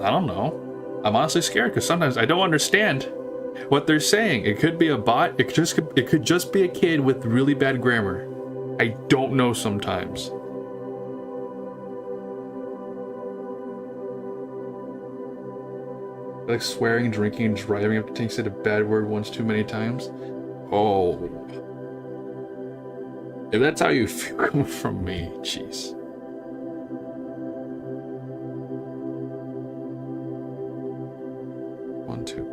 I don't know. I'm honestly scared because sometimes I don't understand what they're saying. It could be a bot. It could just be a kid with really bad grammar. I don't know sometimes. Like swearing, drinking, driving up to say a bad word once too many times. Oh. If that's how you feel from me, jeez. One, two.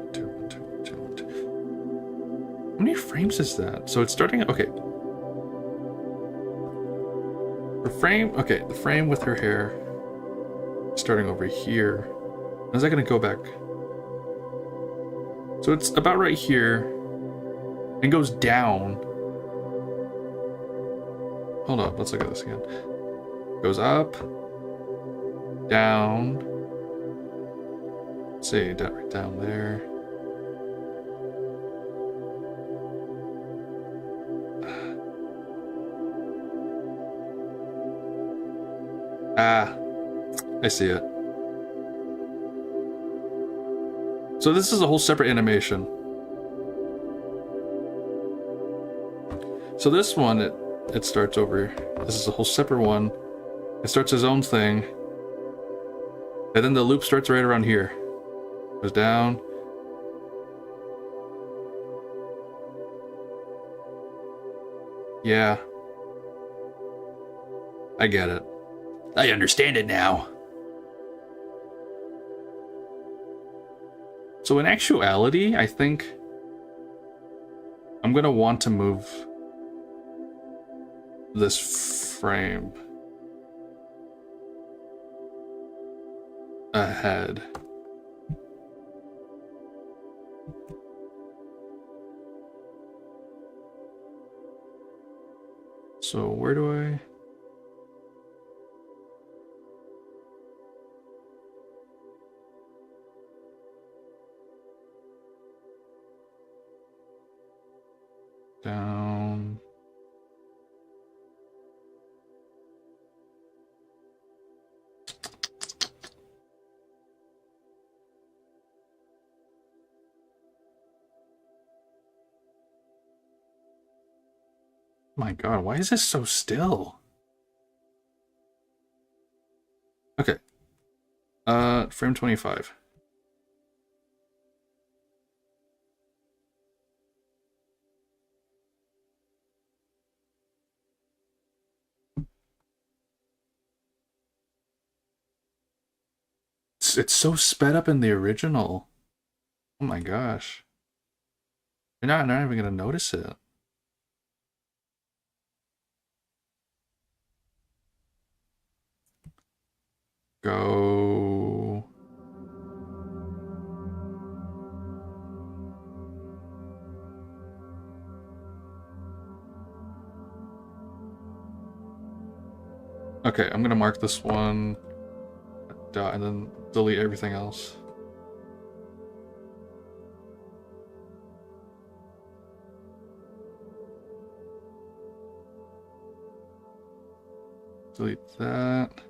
How many frames is that? So it's starting, okay. The frame, okay, the frame with her hair starting over here. How's that gonna go back? So it's about right here and goes down. Hold on, let's look at this again. Goes up, down. Let's see, right down there. Ah, I see it. So this is a whole separate animation. So this one, it starts over. This is a whole separate one. It starts its own thing. And then the loop starts right around here. Goes down. Yeah. I get it. I understand it now. So in actuality, I think I'm gonna want to move this frame ahead. So where do I... Down. My God, why is this so still? Okay. Frame 25. It's so sped up in the original. Oh my gosh. You're not even gonna notice it. Go. Okay, I'm gonna mark this one dot and then delete everything else. Delete that.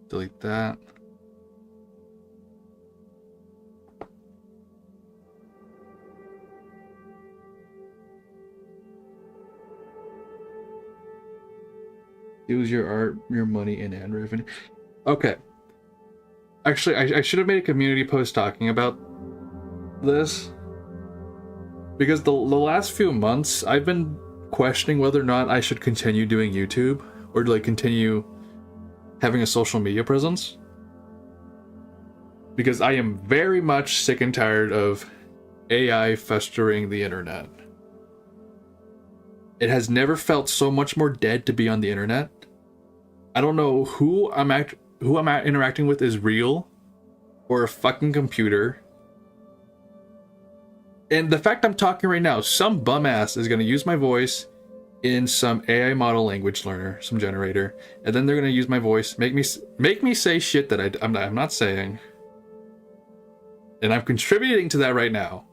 Delete that. Use your art, your money, and ad revenue. Okay. Actually, I should have made a community post talking about this. Because the last few months, I've been questioning whether or not I should continue doing YouTube or like continue having a social media presence. Because I am very much sick and tired of AI festering the internet. It has never felt so much more dead to be on the internet. I don't know who I'm interacting with is real or a fucking computer. And the fact I'm talking right now, some bum ass is going to use my voice in some AI model language learner, some generator, and then they're going to use my voice, make me say shit that I'm not saying. And I'm contributing to that right now.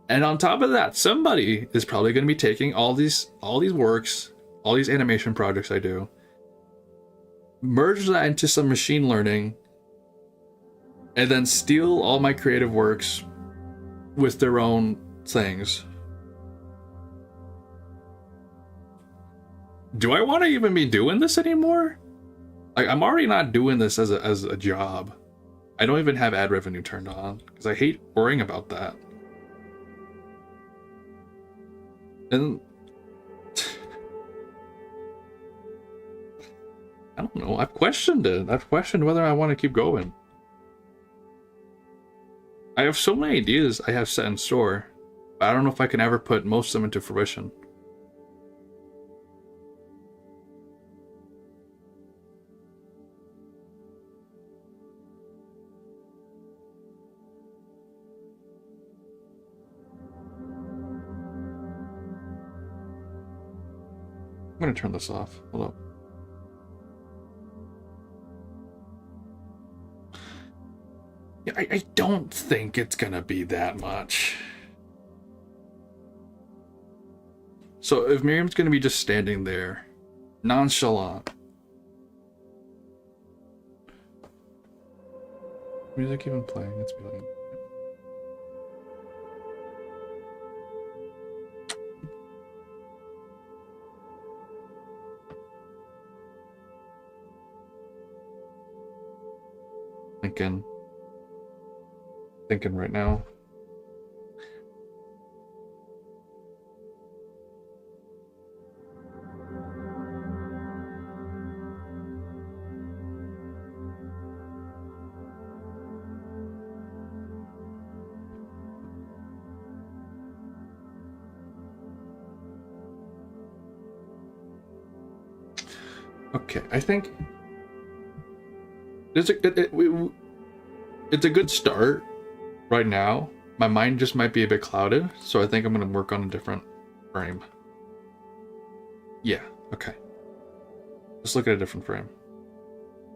And on top of that, somebody is probably going to be taking all these works, all these animation projects I do, merge that into some machine learning, and then steal all my creative works with their own things. Do I want to even be doing this anymore? Like, I'm already not doing this as a job. I don't even have ad revenue turned on because I hate worrying about that. And I don't know. I've questioned it. I've questioned whether I want to keep going. I have so many ideas I have set in store, but I don't know if I can ever put most of them into fruition. I'm gonna turn this off. Hold up. Yeah, I don't think it's gonna be that much. So if Miriam's gonna be just standing there, nonchalant. Music even playing? It's playing. Thinking right now. Okay, I think it's a good start right now. My mind just might be a bit clouded, so I think I'm going to work on a different frame. Yeah, okay. Let's look at a different frame.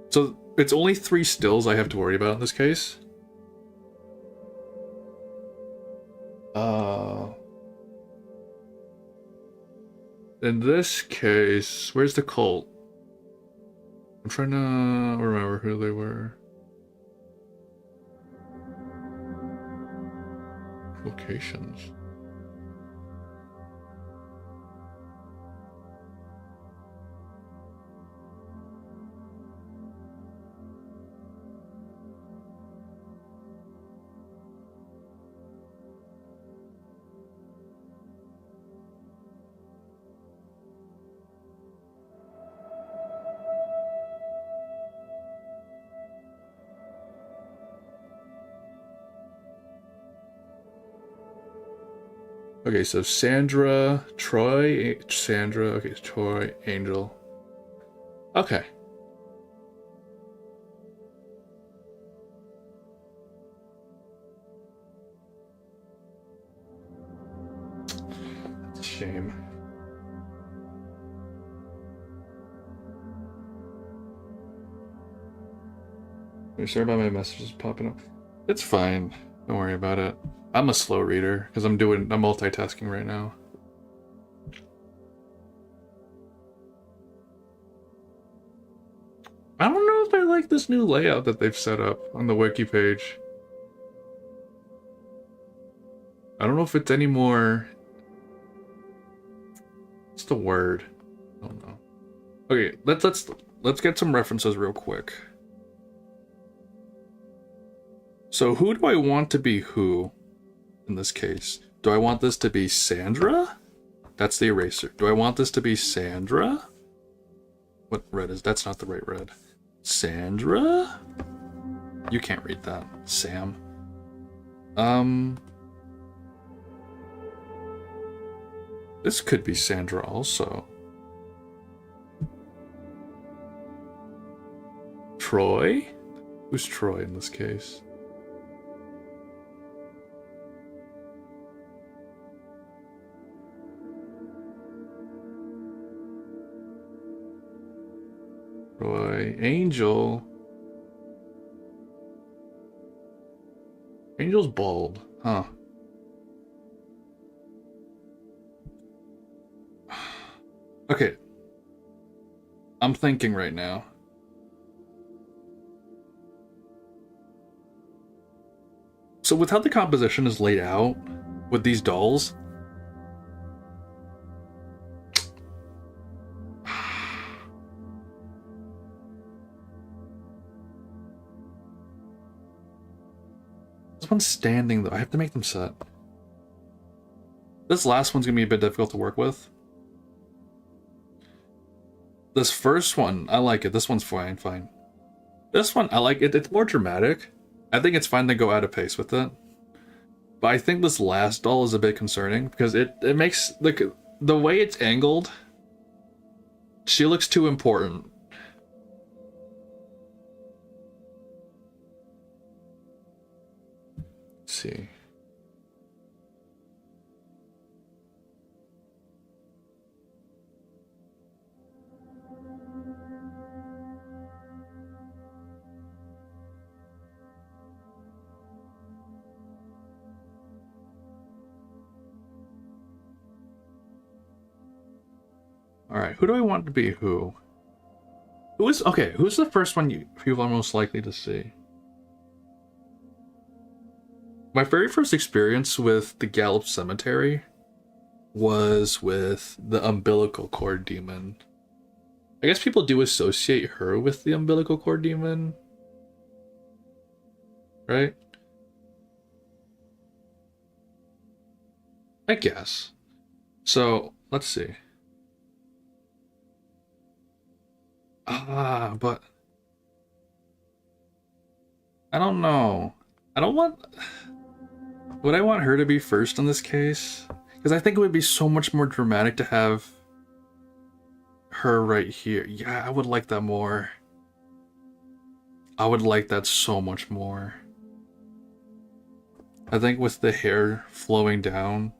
So it's only 3 stills I have to worry about in this case. In this case, where's the cult? I'm trying to remember who they were. Locations. Okay, so Sandra, Troy, Sandra, okay, Troy, Angel. Okay. shame. I'm sorry about my messages popping up. It's fine. Don't worry about it. I'm a slow reader because I'm multitasking right now. I don't know if I like this new layout that they've set up on the wiki page. I don't know if it's any more... What's the word? I don't know. Okay, let's get some references real quick. So who do I want to be who in this case? Do I want this to be Sandra? That's the eraser. Do I want this to be Sandra? What red is? That's not the right red. Sandra? You can't read that. Sam. This could be Sandra also. Troy? Who's Troy in this case? Troy. Angel. Angel's bald. Huh. Okay. I'm thinking right now. So with how the composition is laid out with these dolls, this one's standing though. I have to make them set. This last one's gonna be a bit difficult to work with. This first one, I like it. This one's fine. This one, I like it. It's more dramatic. I think it's fine to go out of pace with it. But I think this last doll is a bit concerning because it makes the way it's angled, she looks too important. Let's see. Alright, who do I want to be who? Who's the first one you people are most likely to see? My very first experience with the Gallup Cemetery was with the umbilical cord demon. I guess people do associate her with the umbilical cord demon, right? I guess. So, let's see. But I don't know. I don't want... Would I want her to be first in this case? Because I think it would be so much more dramatic to have her right here. Yeah, I would like that more. I would like that so much more. I think with the hair flowing down,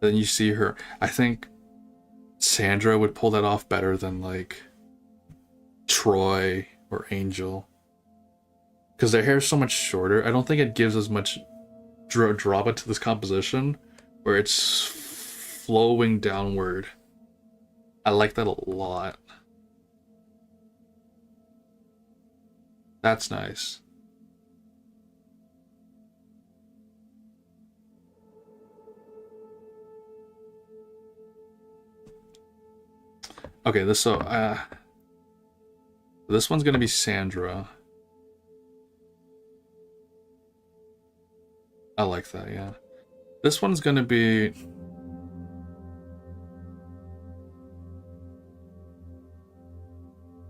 then you see her. I think Sandra would pull that off better than like Troy or Angel. Because their hair is so much shorter. I don't think it gives as much drama to this composition where it's flowing downward. I like that a lot. That's nice. Okay, this one's gonna be Sandra. I like that, yeah. This one's gonna be...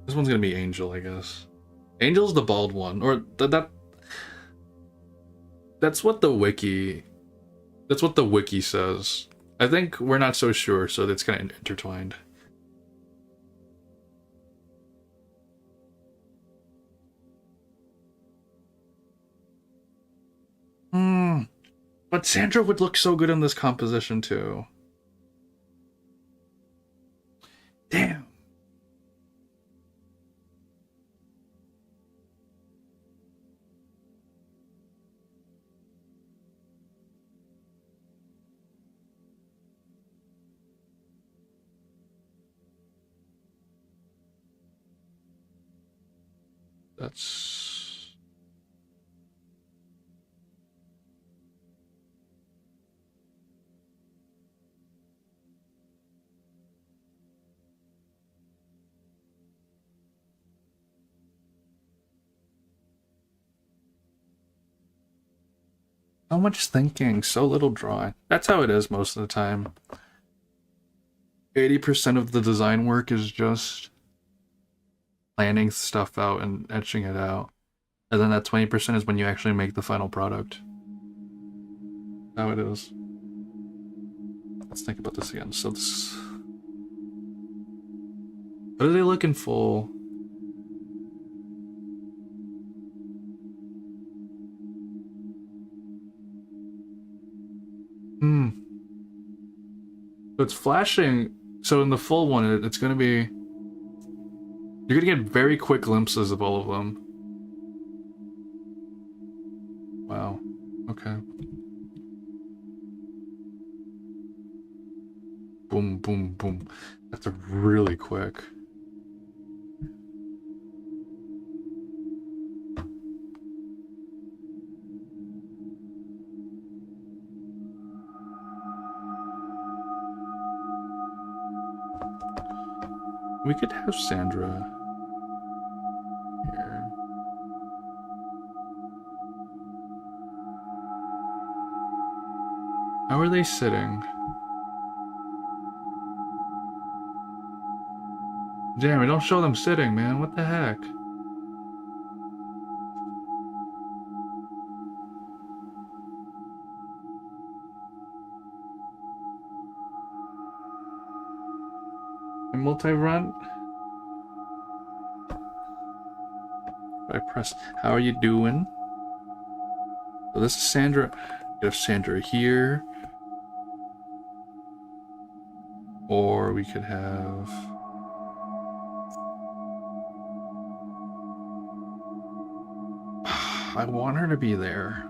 This one's gonna be Angel, I guess. Angel's the bald one, or that's what the wiki... That's what the wiki says. I think we're not so sure, so it's kind of intertwined. But Sandra would look so good in this composition too. That's... So much thinking, so little drawing. That's how it is most of the time. 80% of the design work is just planning stuff out and etching it out. And then that 20% is when you actually make the final product. How it is. Let's think about this again. So this... What are they looking for? So it's flashing. So in the full one, it's going to be... You're going to get very quick glimpses of all of them. Wow. Okay. Boom, boom, boom. That's a really quick. We could have Sandra here. How are they sitting? Damn, don't show them sitting, man. What the heck? And multi-run? I press. How are you doing? So this is Sandra. We have Sandra here. Or we could have... I want her to be there.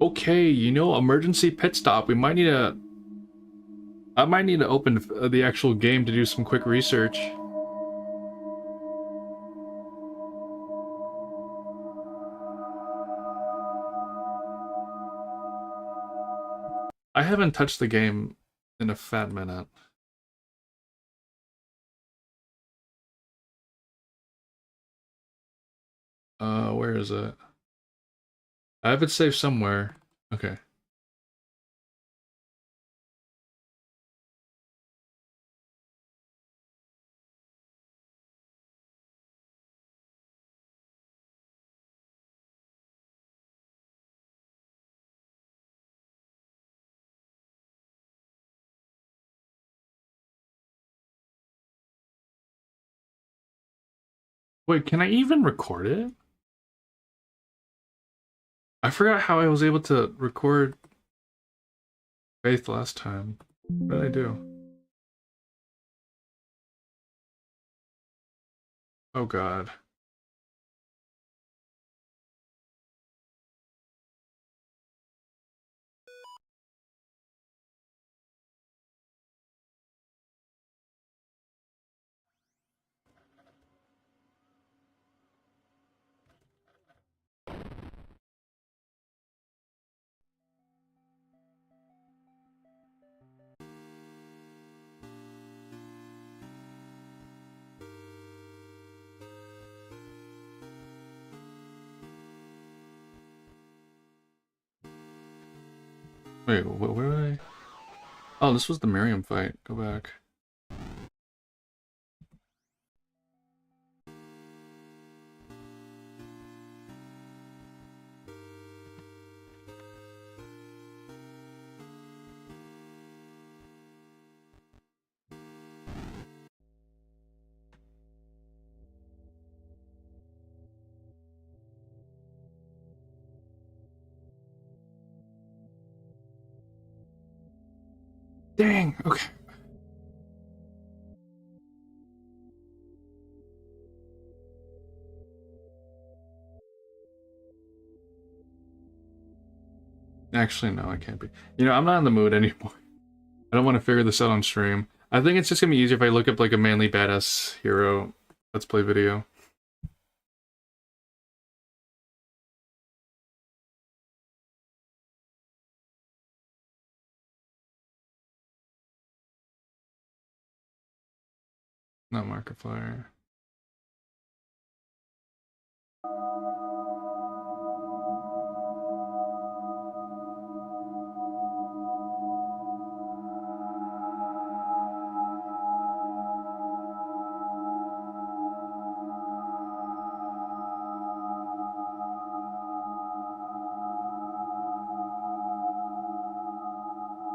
Okay, you know, emergency pit stop. We might need to... I might need to open the actual game to do some quick research. I haven't touched the game in a fat minute. Where is it? I have it saved somewhere. Okay. Wait, can I even record it? I forgot how I was able to record Faith last time. What did I do? Oh god. Wait, where did I... Oh, this was the Miriam fight. Go back. Dang, okay. Actually, no, I can't be. You know, I'm not in the mood anymore. I don't want to figure this out on stream. I think it's just gonna be easier if I look up like a manly badass hero let's play video. Not Markiplier.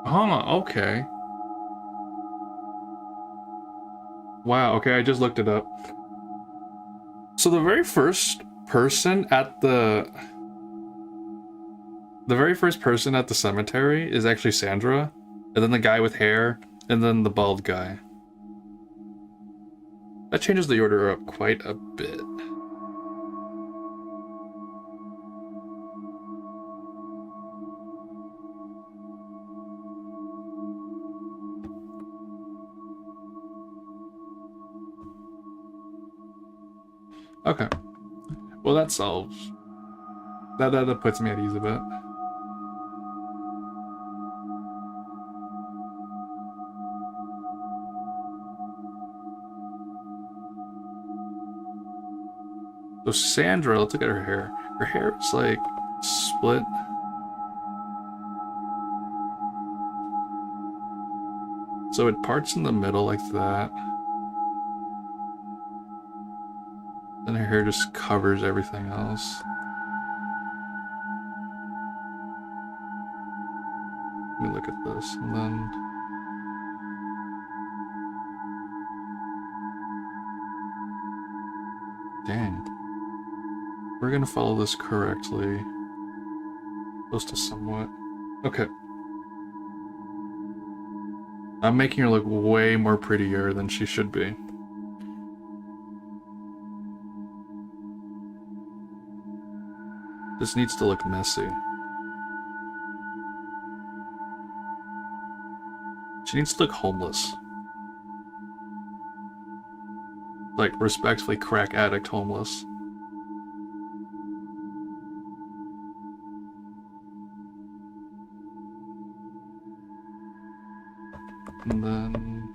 Oh, okay. Wow, okay, I just looked it up. So the very first person at the cemetery is actually Sandra, and then the guy with hair, and then the bald guy. That changes the order up quite a bit. Okay. Well, that solves. That puts me at ease a bit. So Sandra, let's look at her hair. Her hair is like split. So it parts in the middle like that. Then her hair just covers everything else. Let me look at this, and then... Dang. We're gonna follow this correctly. Close to somewhat. Okay. I'm making her look way more prettier than she should be. This needs to look messy. She needs to look homeless. Like, respectfully crack addict homeless. And then...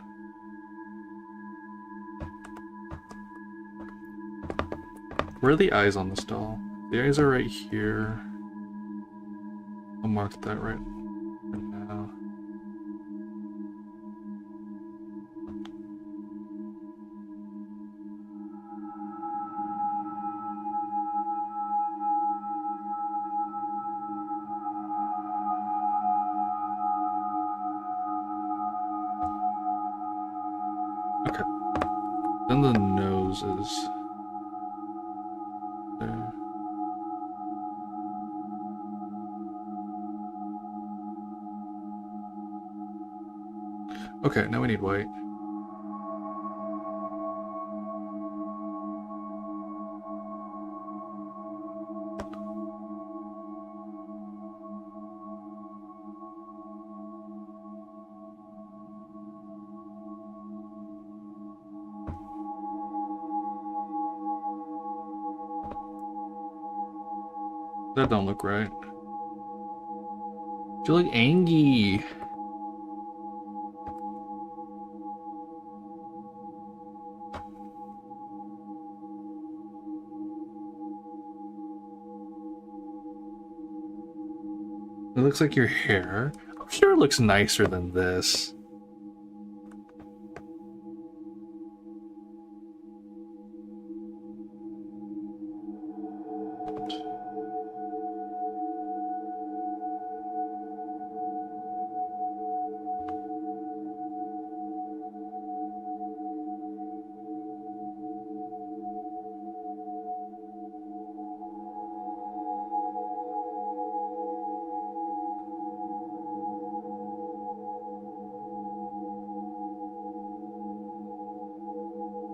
Where are the eyes on this doll? The eyes are right here. I'll mark that right for now. Okay. Then the nose is there. Okay, now we need white. That don't look right. You look angry. It looks like your hair. I'm sure it looks nicer than this.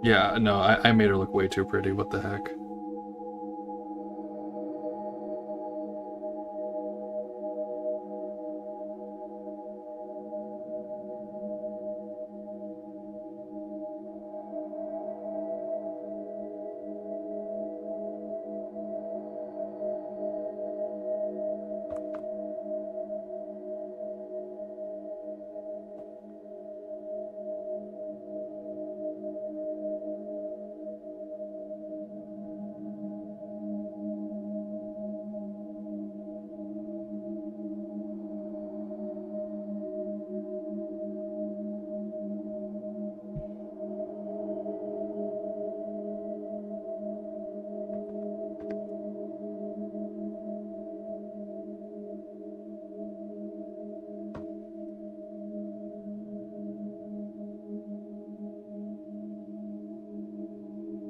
Yeah, no, I made her look way too pretty. What the heck?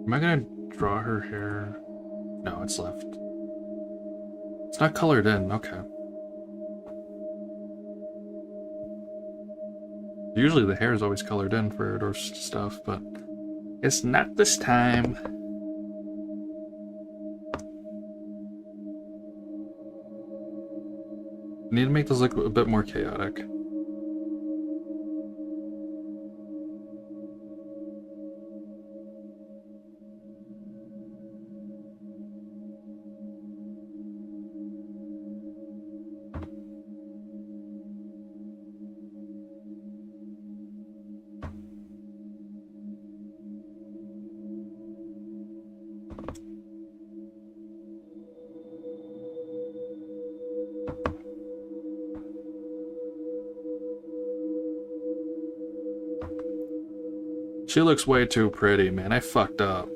Am I gonna draw her hair? No, it's left. It's not colored in. Okay. Usually the hair is always colored in for it or stuff, but it's not this time. I need to make this look a bit more chaotic. She looks way too pretty, man. I fucked up.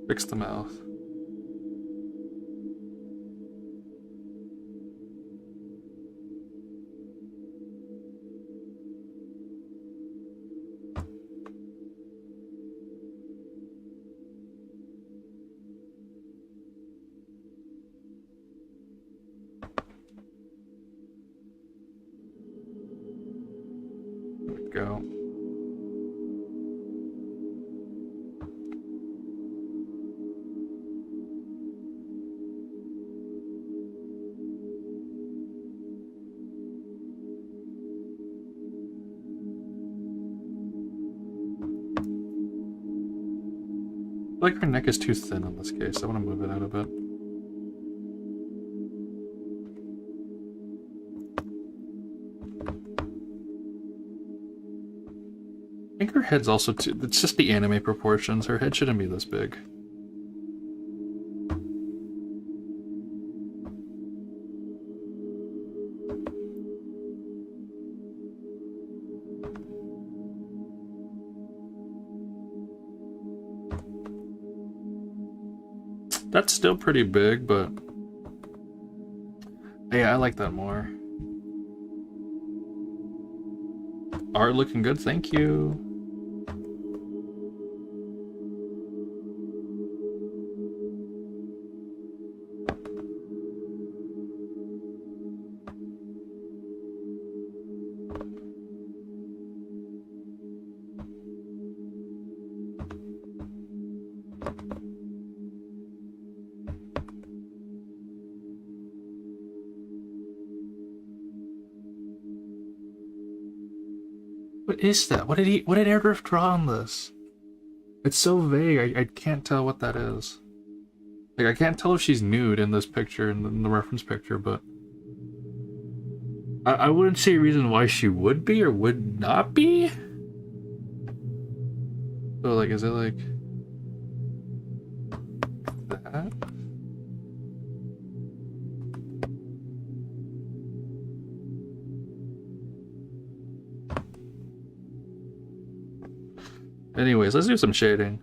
Fix the mouth. There we go. I feel like her neck is too thin in this case. I want to move it out a bit. I think her head's also too... It's just the anime proportions. Her head shouldn't be this big. That's still pretty big, but... Yeah, I like that more. Art looking good, thank you. What is that? What did Airdrift draw on this? It's so vague, I can't tell what that is. Like, I can't tell if she's nude in this picture, in the reference picture, but... I wouldn't see a reason why she would be or would not be. So, like, is it like... that? Anyways, let's do some shading.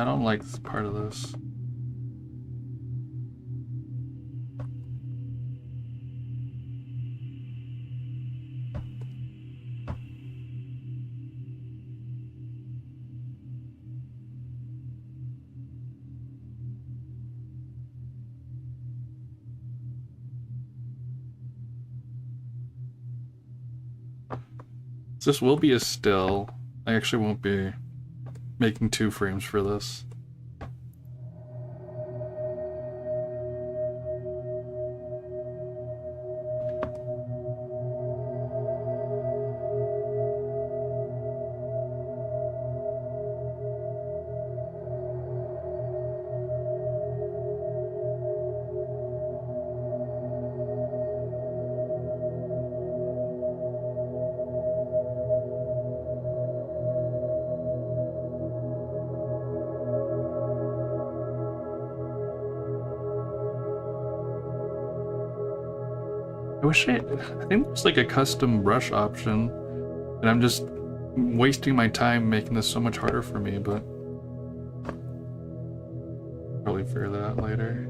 I don't like part of this. This will be a still. I actually won't be making 2 frames for this. I think there's like a custom brush option, and I'm just wasting my time making this so much harder for me, but probably figure that out later.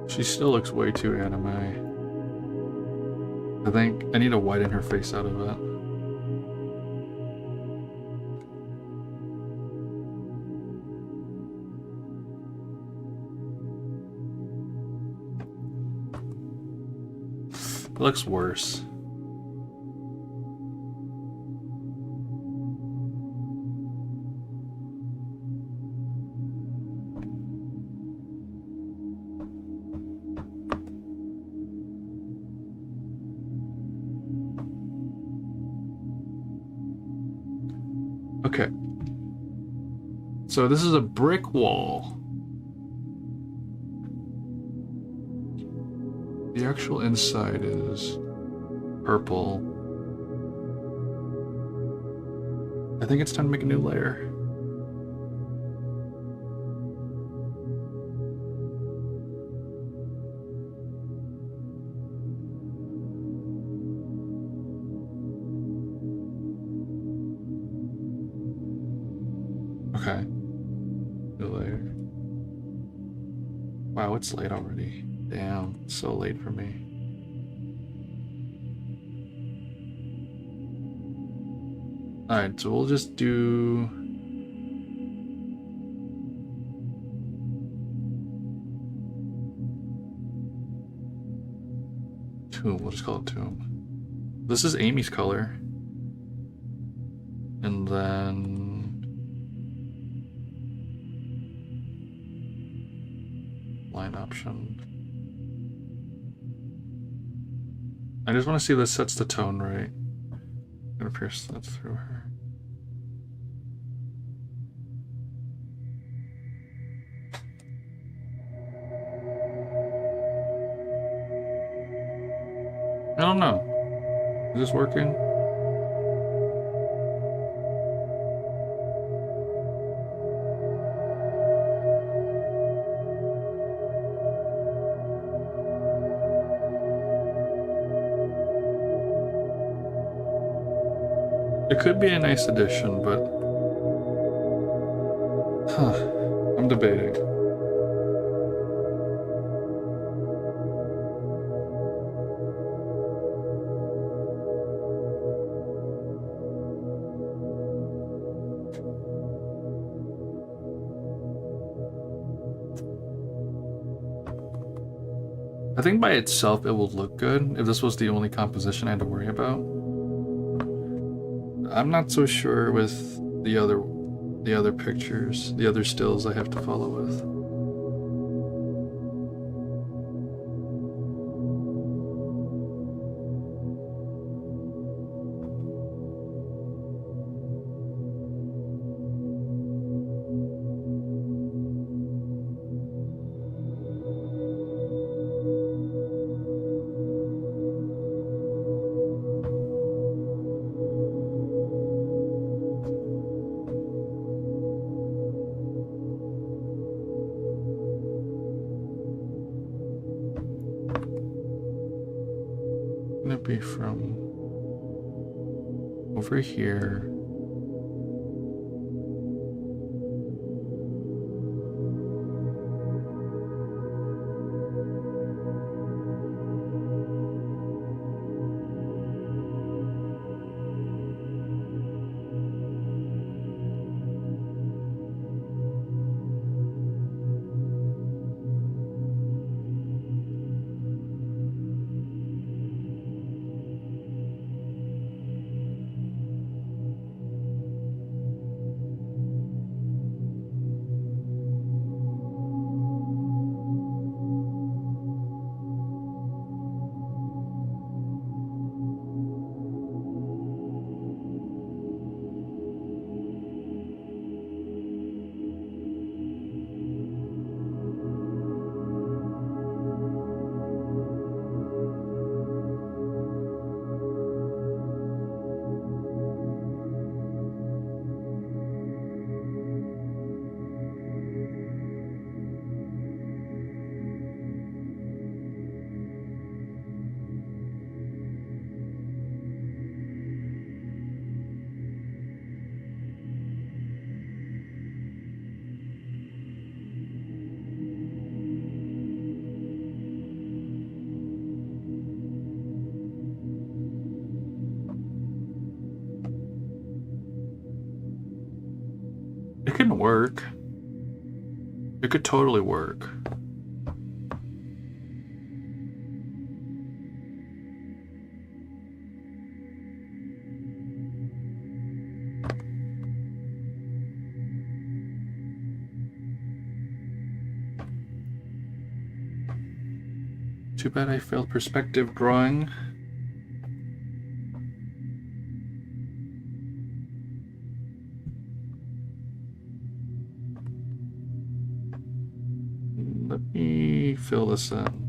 She still looks way too anime. I think I need to widen her face out of it. It looks worse. Okay. So this is a brick wall. The actual inside is purple. I think it's time to make a new layer. Okay. New layer. Wow, it's late already. Damn, it's so late for me. Alright, so we'll just do... Tomb, we'll just call it Tomb. This is Amy's color. And then... line option. I just want to see this sets the tone right. It appears that's through her. I don't know. Is this working? It could be a nice addition, but... I'm debating. I think by itself it will look good if this was the only composition I had to worry about. I'm not so sure with the other pictures, the other stills I have to follow with. copy from over here. It can work. It could totally work. Too bad I failed perspective drawing. Let me fill this in.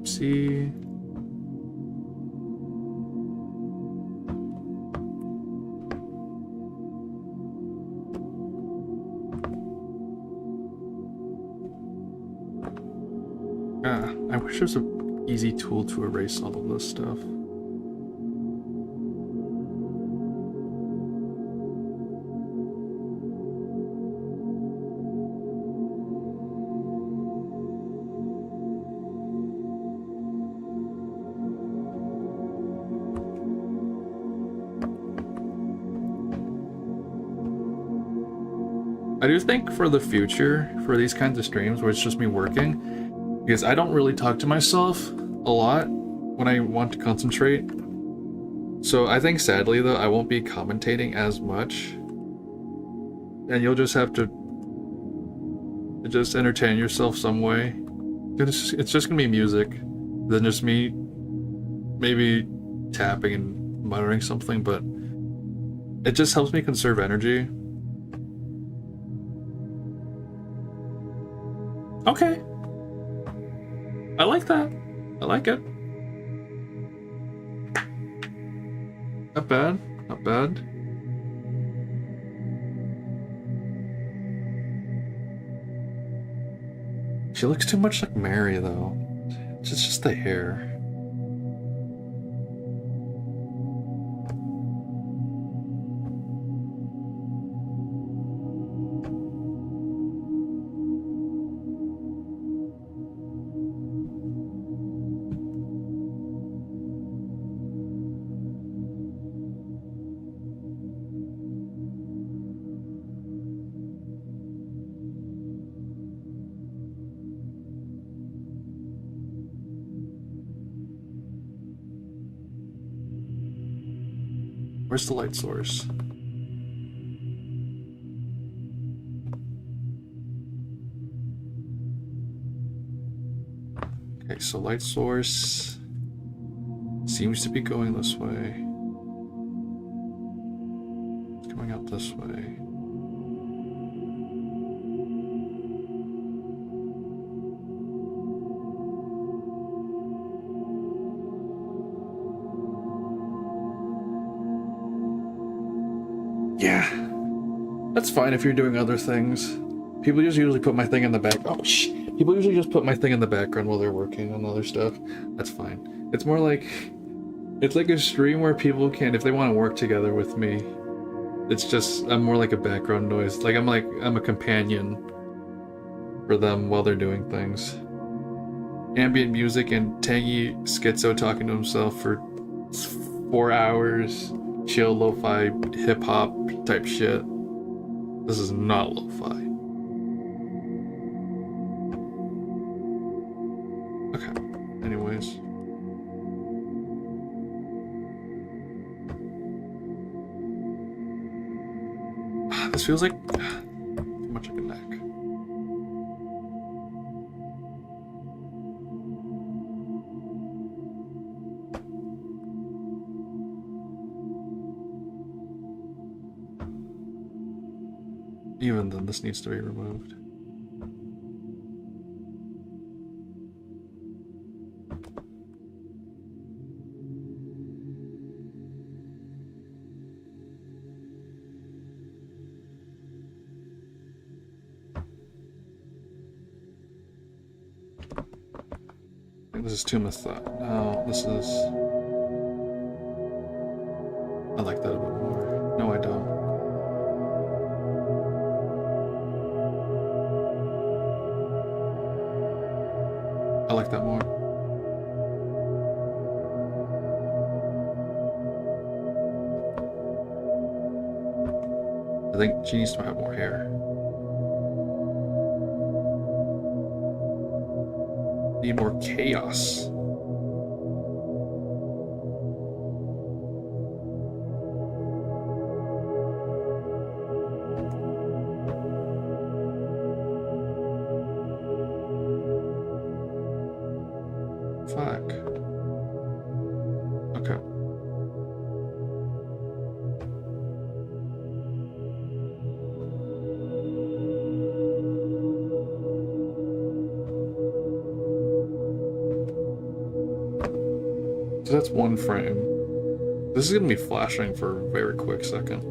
See. I wish there's an easy tool to erase all of this stuff. I do think for the future, for these kinds of streams where it's just me working, because I don't really talk to myself a lot when I want to concentrate. So I think sadly though, I won't be commentating as much. And you'll just have to just entertain yourself some way. It's just gonna be music, then just me maybe tapping and muttering something, but it just helps me conserve energy. Okay. I like that. I like it. Not bad. Not bad. She looks too much like Mary, though. It's just the hair. Where's the light source? Okay, so light source seems to be going this way. It's coming out this way. Yeah, that's fine if you're doing other things. People usually put my thing in the back. Oh shit! People usually just put my thing in the background while they're working on other stuff. That's fine. It's more like it's like a stream where people can, if they want to work together with me. It's just I'm more like a background noise. Like I'm a companion for them while they're doing things. Ambient music and tangy schizo talking to himself for 4 hours. Chill lo-fi hip hop type shit. This is not lo-fi. Okay. Anyways. This feels like too much like a neck. Even then, this needs to be removed. I think this is too method. No, this is. I like that a bit more. No, I don't. I like that more. I think she needs to have more hair. Need more chaos. Fuck. Okay. So that's one frame. This is gonna be flashing for a very quick second.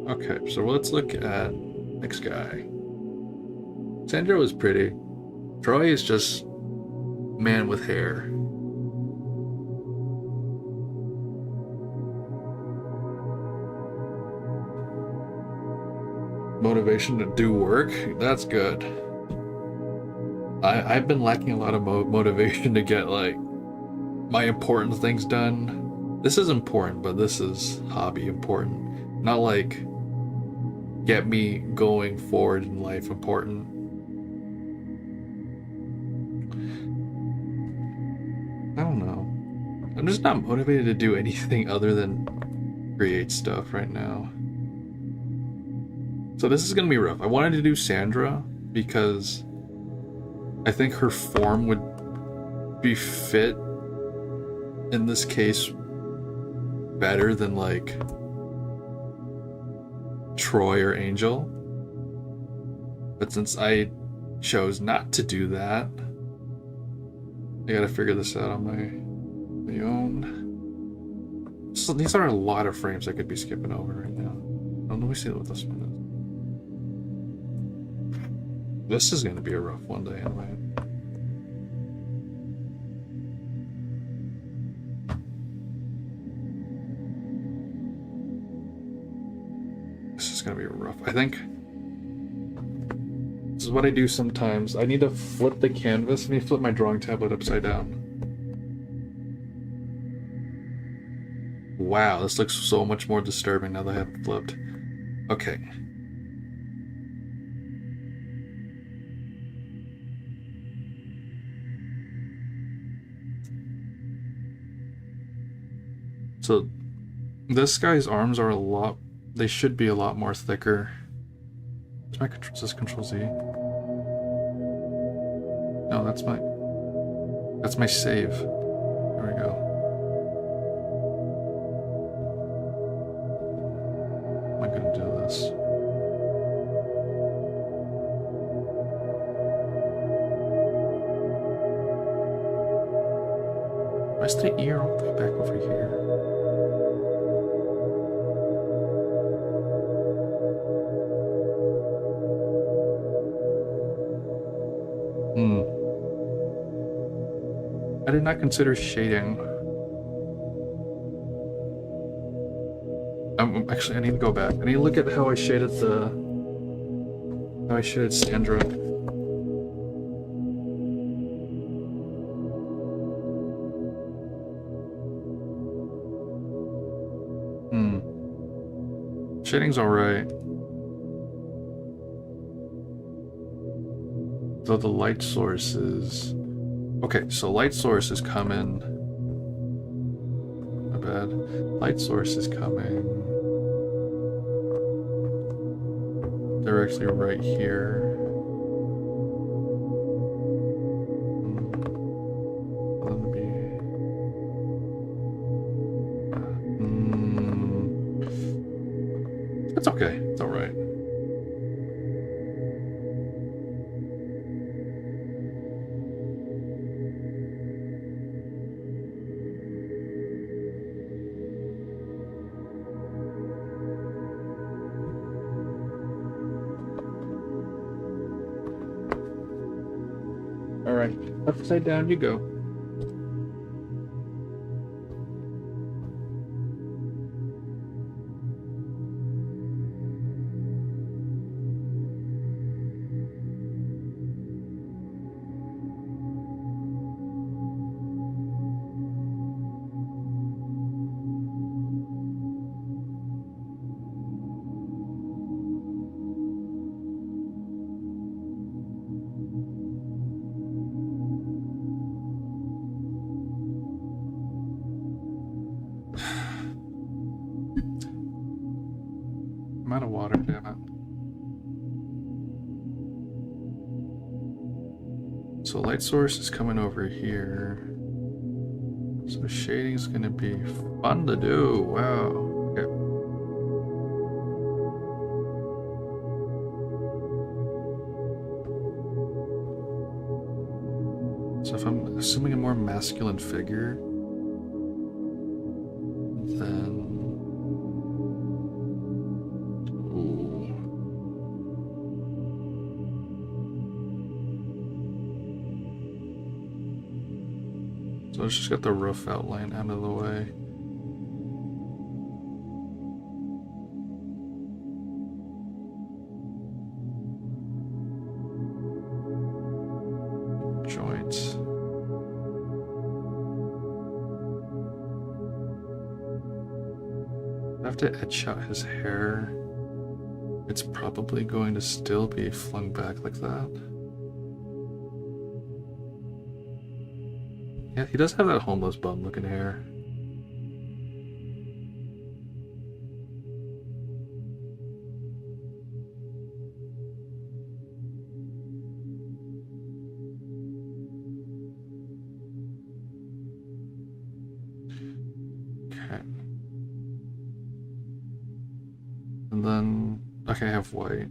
Okay, so let's look at next guy. Sandra is pretty. Troy is just man with hair. Motivation to do work? That's good. I've been lacking a lot of motivation to get like my important things done. This is important, but this is hobby important. Not like get me going forward in life important. I don't know. I'm just not motivated to do anything other than create stuff right now. So this is gonna be rough. I wanted to do Sandra because I think her form would be fit in this case better than like Troy or Angel. But since I chose not to do that, I gotta figure this out on my own. So these are a lot of frames I could be skipping over right now. Oh, let me see what this one is. This is gonna be a rough one to animate. This is gonna be rough. I think This is what I do sometimes. I need to flip the canvas. I need to flip my drawing tablet upside down. Wow, this looks so much more disturbing now that I have it flipped. Okay. So this guy's arms are a lot, they should be a lot more thicker. Is this Control Z? No, that's my save. There we go. Am I gonna do this? If I stay ear all the way back over here. I did not consider shading. Actually, I need to go back. I need to look at how I shaded Sandra. Shading's alright. Though the light source is... Okay, so light source is coming. My bad. Light source is coming. Directly right here. It's okay. It's all right. All right, upside down you go. I'm out of water, damn it. So light source is coming over here. So shading is gonna be fun to do. Wow. Okay. So if I'm assuming a more masculine figure, then so let's just get the roof outline out of the way. Joints. I have to etch out his hair. It's probably going to still be flung back like that. Yeah, he does have that homeless bum looking hair. Okay. And then, okay, I have white.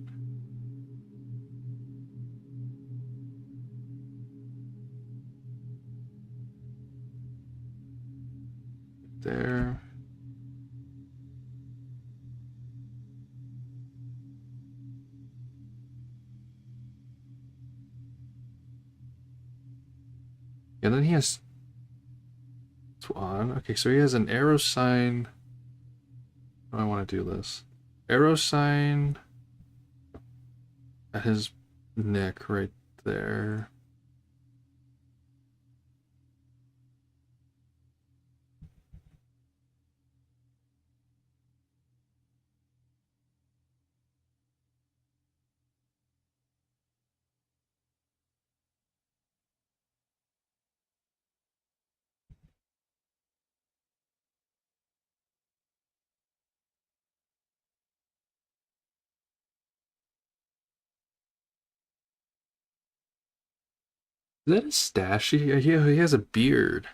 There. Yeah, then he has Swan. Okay, so he has an arrow sign. How do I want to do this? Arrow sign at his neck right there. Is that a stash? He has a beard.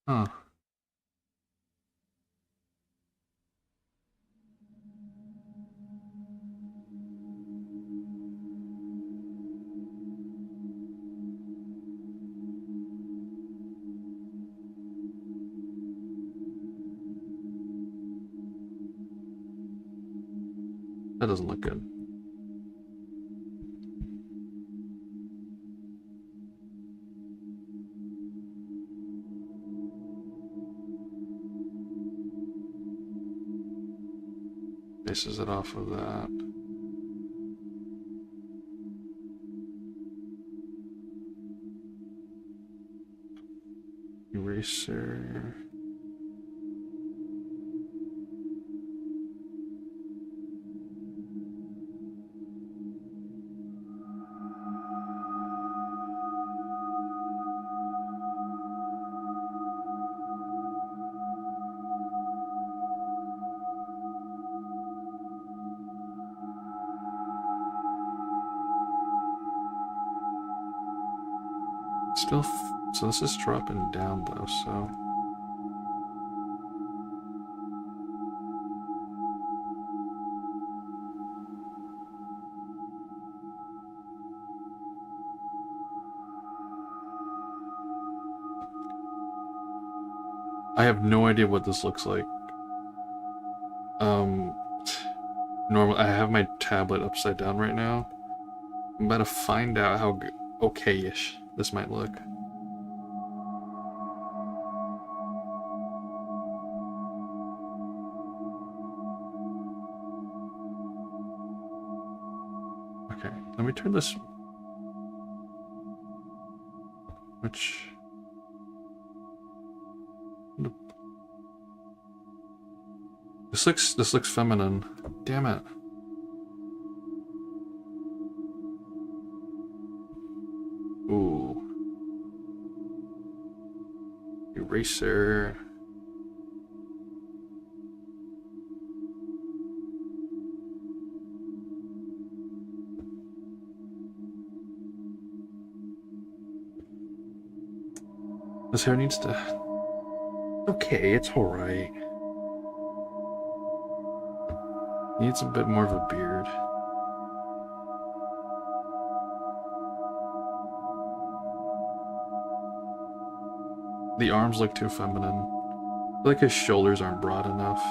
Huh. That doesn't look good. Bases it off of that. Eraser. Still, so this is dropping down though, so. I have no idea what this looks like. Um, Normally, I have my tablet upside down right now. I'm about to find out how okay-ish this might look. Okay, let me turn this. Which. This looks feminine. Damn it. Ooh. Eraser. This hair needs to. Okay, it's alright. Needs a bit more of a beard. The arms look too feminine. I feel like his shoulders aren't broad enough.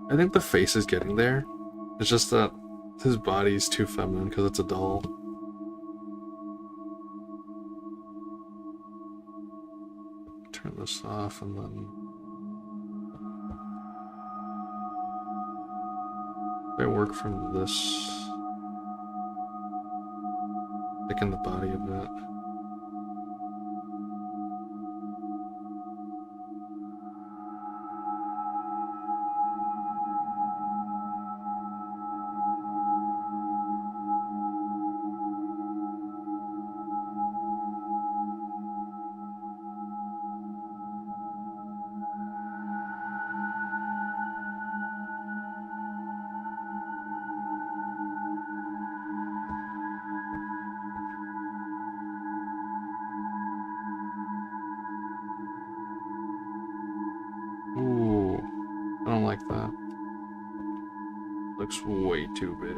I think the face is getting there. It's just that his body's too feminine because it's a doll. Turn this off and then. If I work from this. Thicken the body a bit. Looks way too big.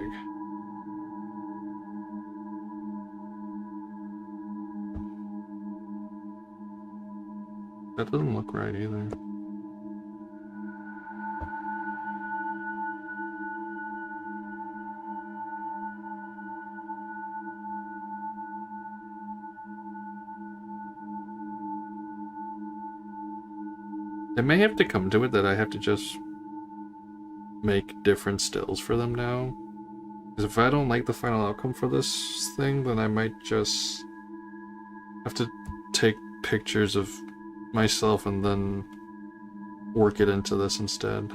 That doesn't look right either. It may have to come to it that I have to just make different stills for them now. Because if I don't like the final outcome for this thing, then I might just have to take pictures of myself and then work it into this instead.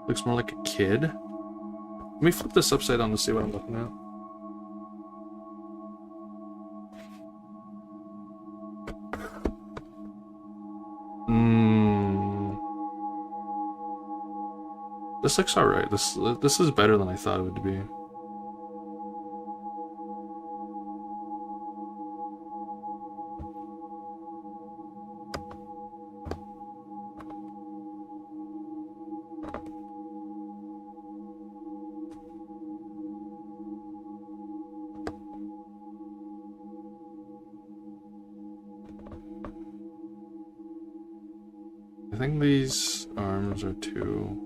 Looks more like a kid. Let me flip this upside down to see what I'm looking at. This looks alright. This is better than I thought it would be. I think these arms are too...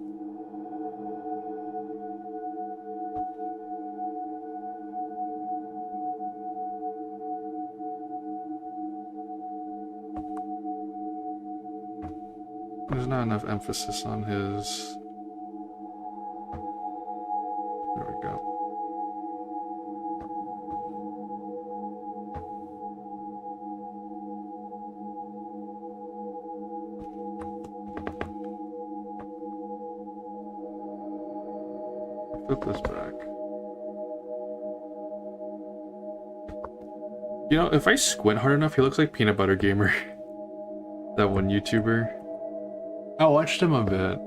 There's not enough emphasis on his... There we go. Flip this back. You know, if I squint hard enough, he looks like Peanut Butter Gamer. That one YouTuber. I watched him a bit.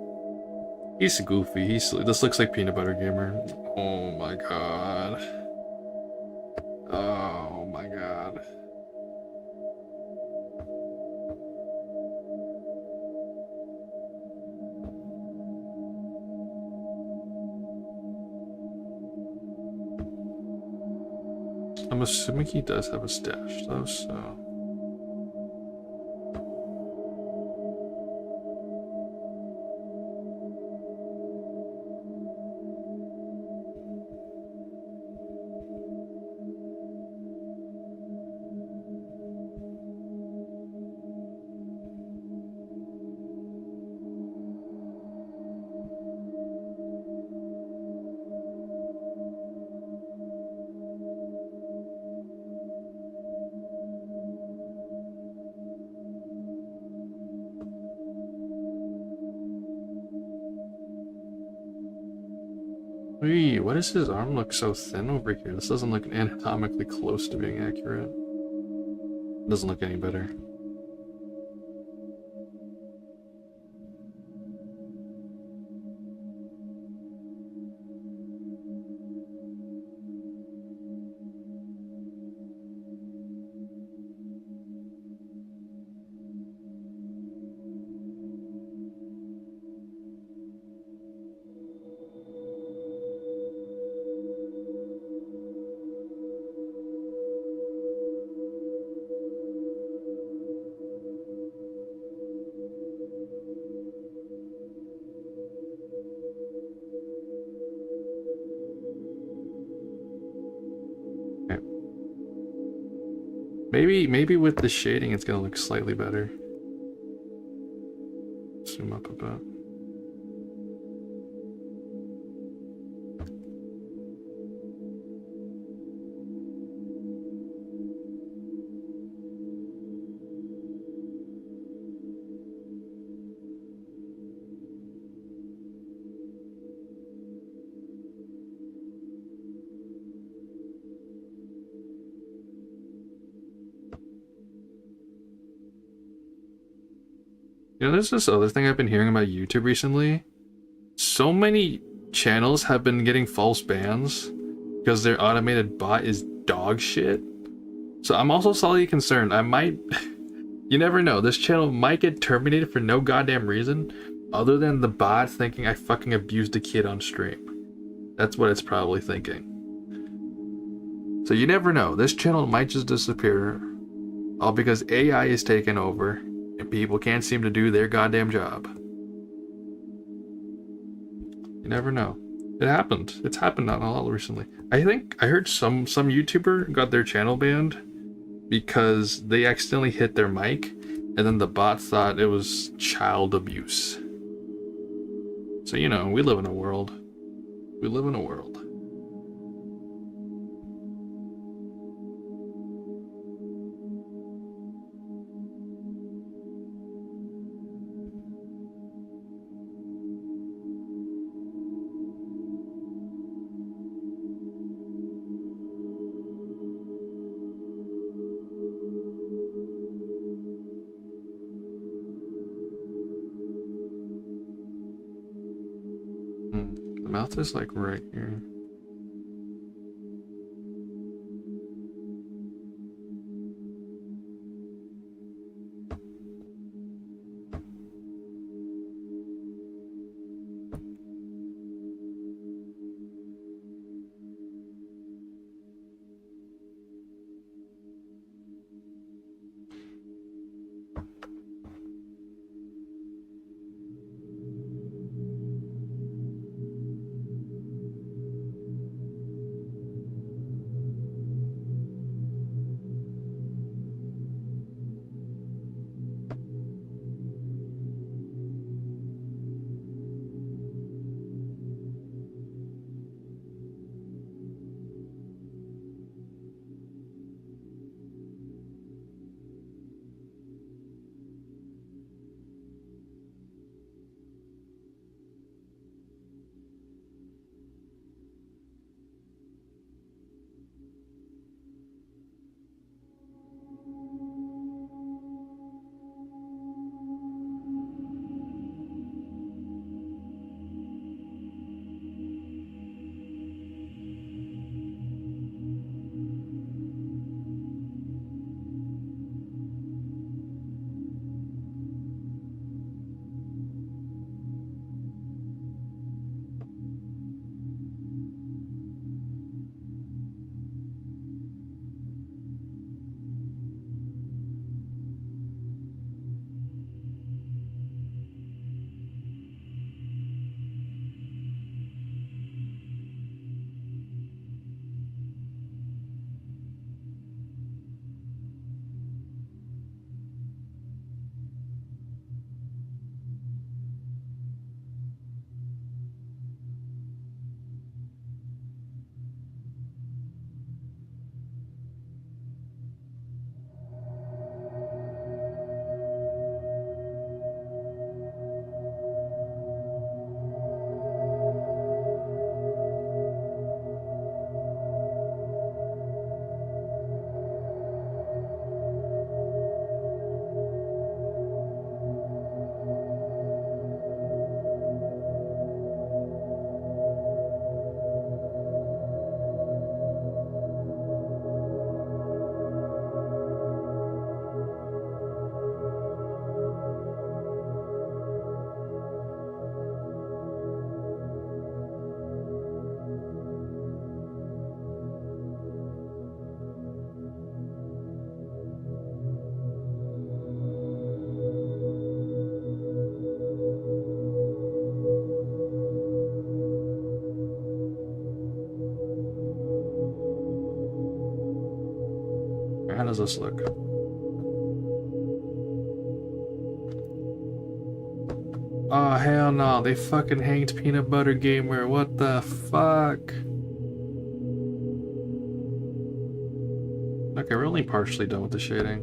He's goofy. This looks like Peanut Butter Gamer. Oh my god. Oh my god. I'm assuming he does have a stash though, so... Wait, why does his arm look so thin over here? This doesn't look anatomically close to being accurate. It doesn't look any better. Maybe with the shading it's gonna look slightly better. Zoom up a bit. You know, there's this other thing I've been hearing about YouTube recently. So many channels have been getting false bans because their automated bot is dog shit. So I'm also slightly concerned. I might, you never know, this channel might get terminated for no goddamn reason other than the bot thinking I fucking abused a kid on stream. That's what it's probably thinking. So you never know. This channel might just disappear all because AI is taking over and people can't seem to do their goddamn job. You never know. It happened. It's happened not a lot recently. I think I heard some YouTuber got their channel banned because they accidentally hit their mic and then the bot thought it was child abuse. So, you know, we live in a world. We live in a world. The mouth is like right here. How does this look? Oh, hell no. They fucking hanged Peanut Butter Gamer. What the fuck? Okay, we're only partially done with the shading.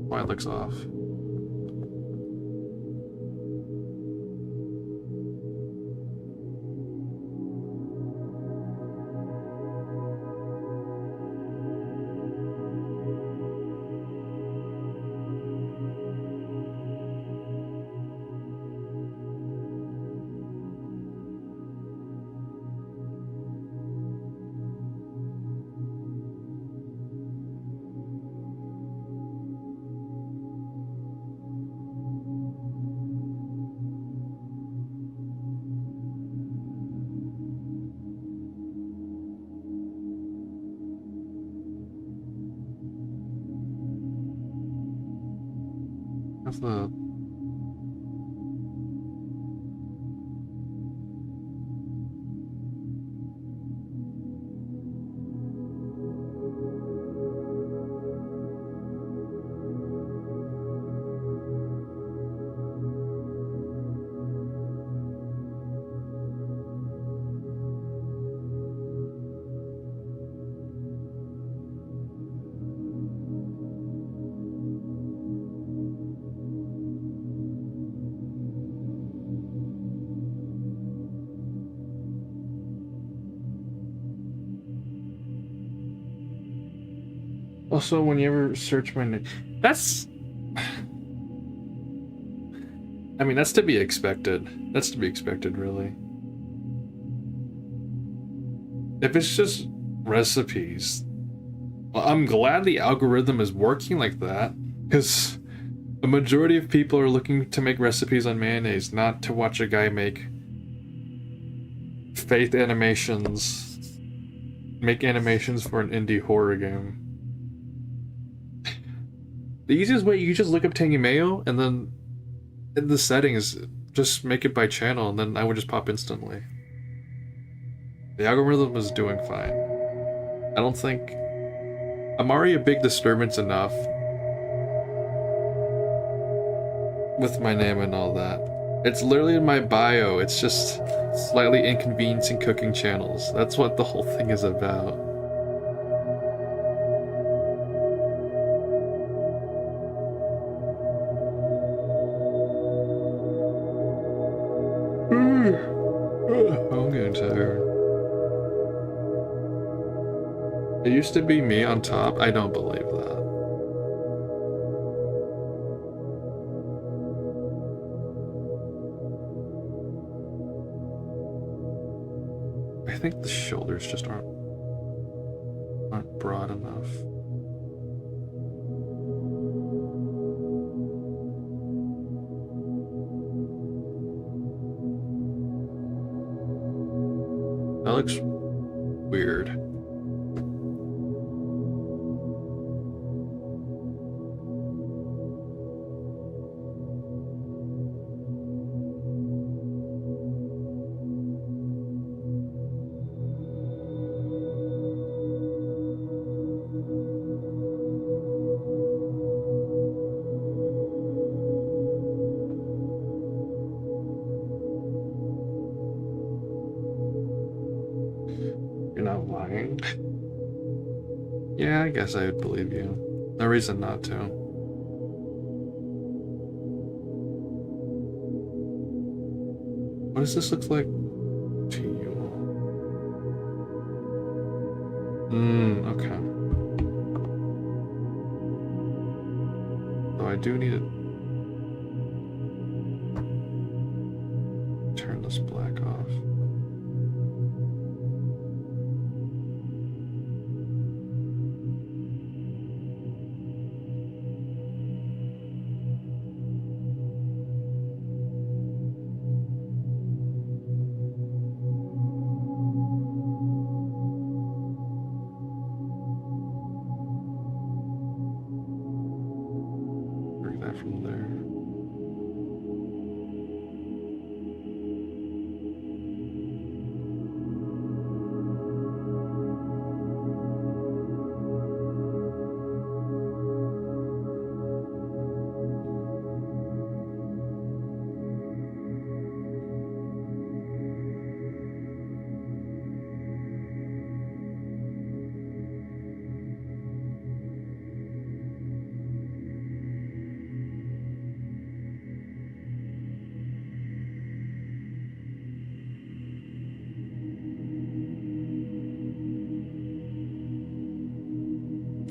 Why it looks off. have the... Also, when you ever search my name, that's... I mean, that's to be expected. That's to be expected, really. If it's just recipes, well, I'm glad the algorithm is working like that, because the majority of people are looking to make recipes on mayonnaise, not to watch a guy make faith animations, make animations for an indie horror game. The easiest way, you just look up Tangy Mayo, and then in the settings, just make it by channel, and then I would just pop instantly. The algorithm is doing fine. I don't think... I'm already a big disturbance enough with my name and all that. It's literally in my bio. It's just slightly inconveniencing cooking channels. That's what the whole thing is about. I'm getting tired. It used to be me on top. I don't believe that. I think the shoulders just aren't broad enough. That looks weird. You're not lying. Yeah, I guess I would believe you. No reason not to. What does this look like to you? Okay. So I do need to turn this black off. Bring that from there.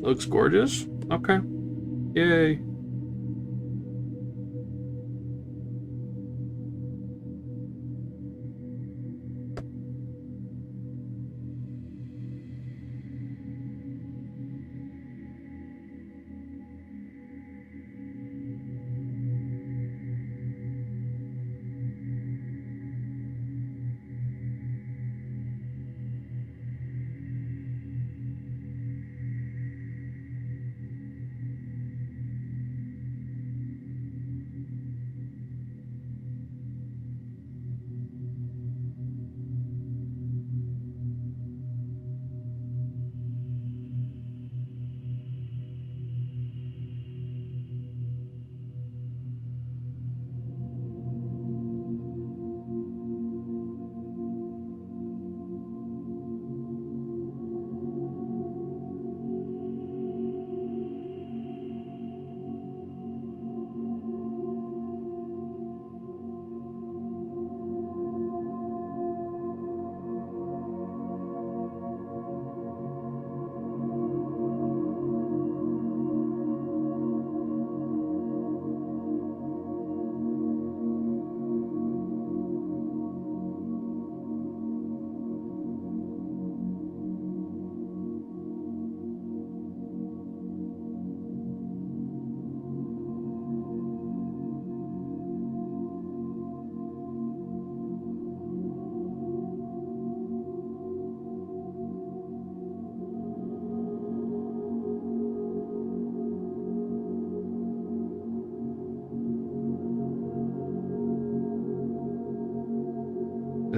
Looks gorgeous. Okay. Yay.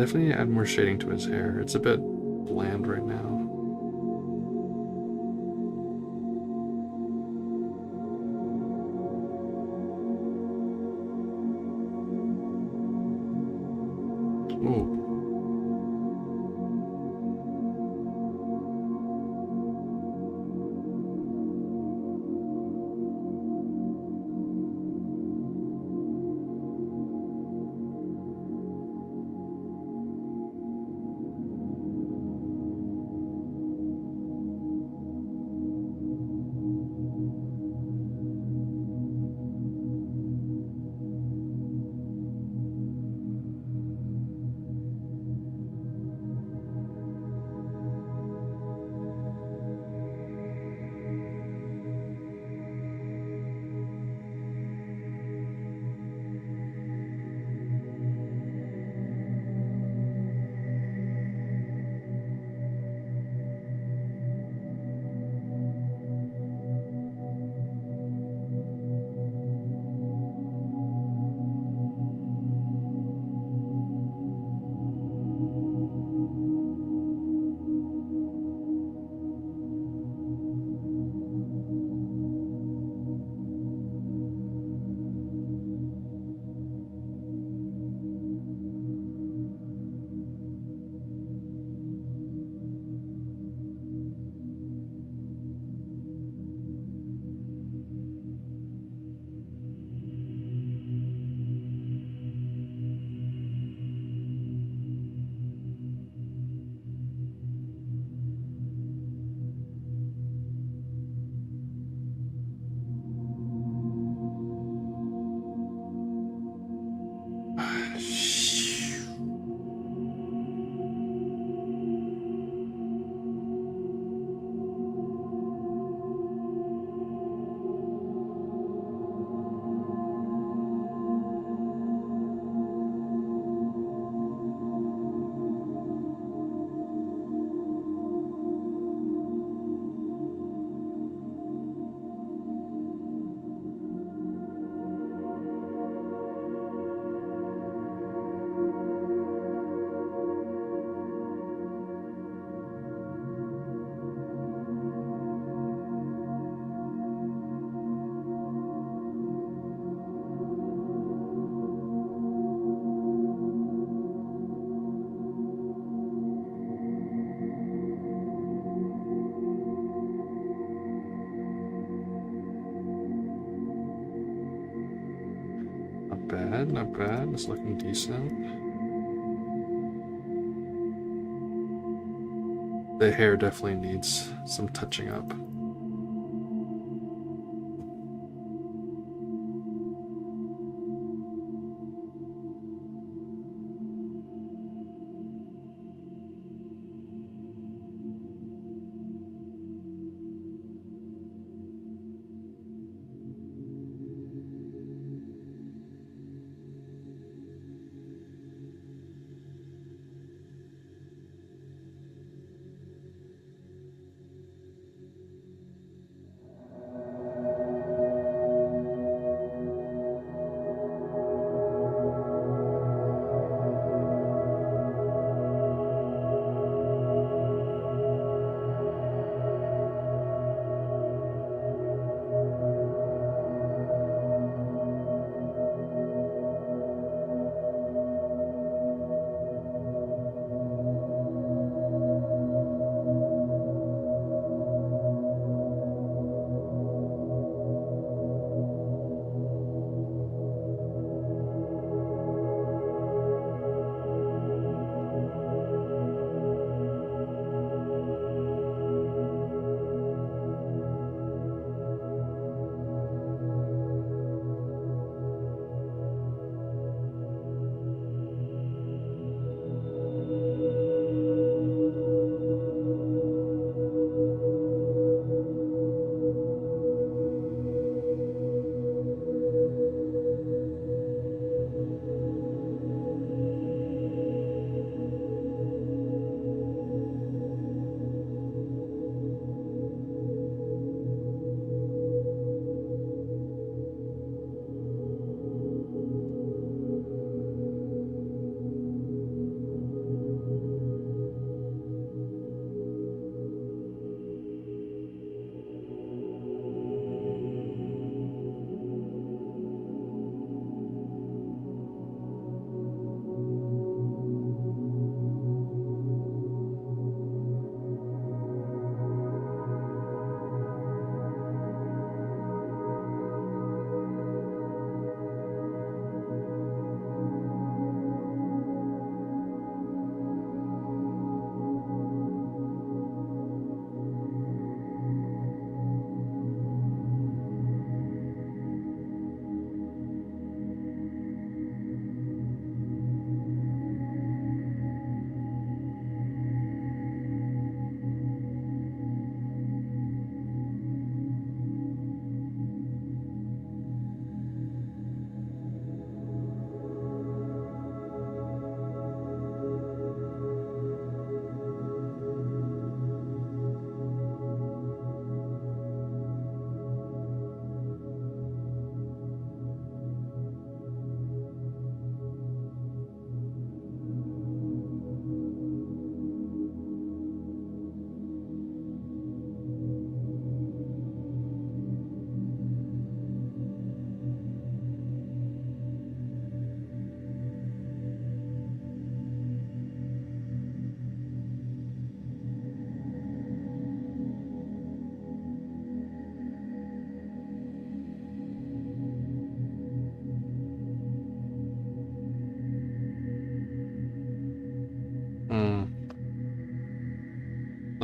definitely need to add more shading to his hair. It's a bit bland right now. Ooh. Not bad, not bad. It's looking decent. The hair definitely needs some touching up.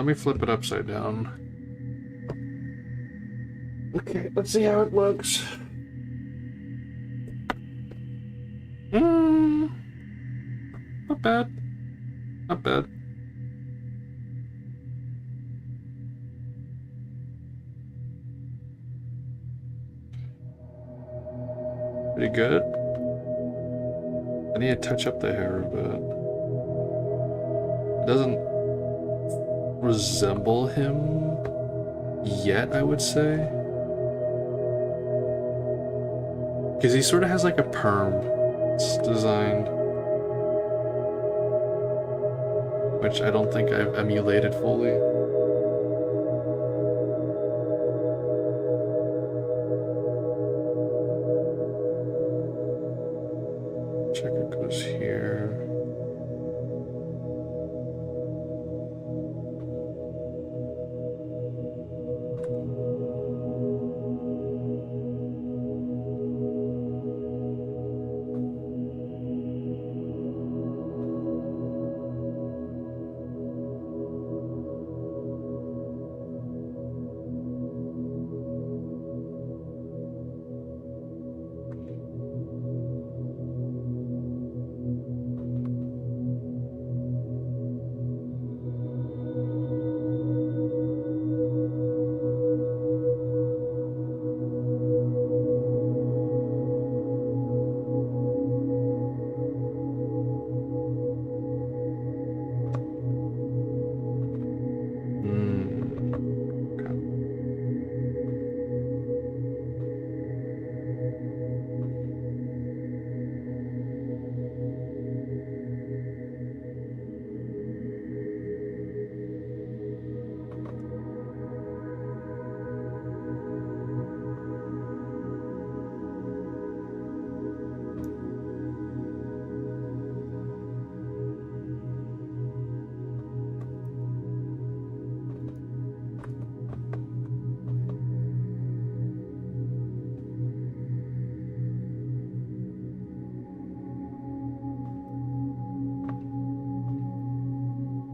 Let me flip it upside down. Okay, let's see how it looks. Not bad. Not bad. Pretty good. I need to touch up the hair a bit. It doesn't resemble him yet, I would say. Because he sort of has like a perm designed, which I don't think I've emulated fully. Check it goes here.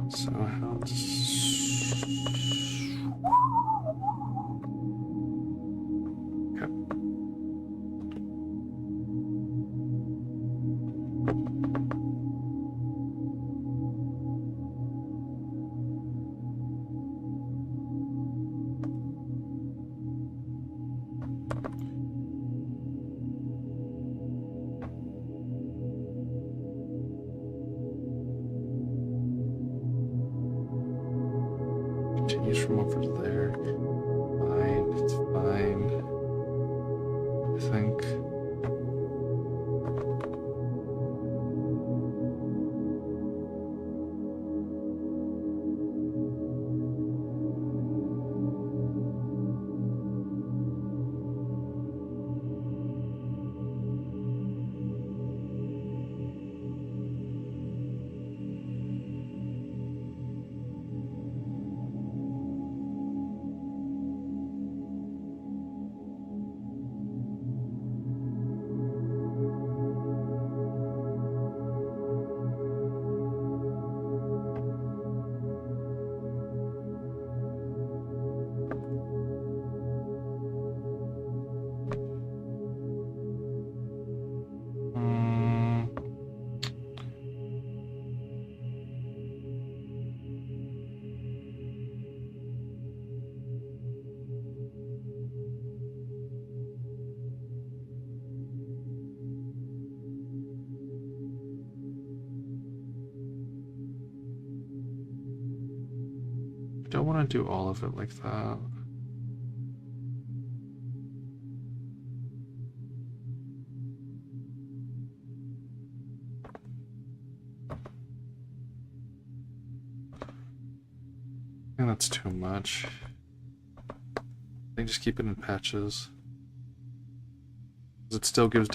So how okay. Continues from over there. Fine, it's fine. I think. I don't want to do all of it like that. I think that's too much. I think just keep it in patches. It still gives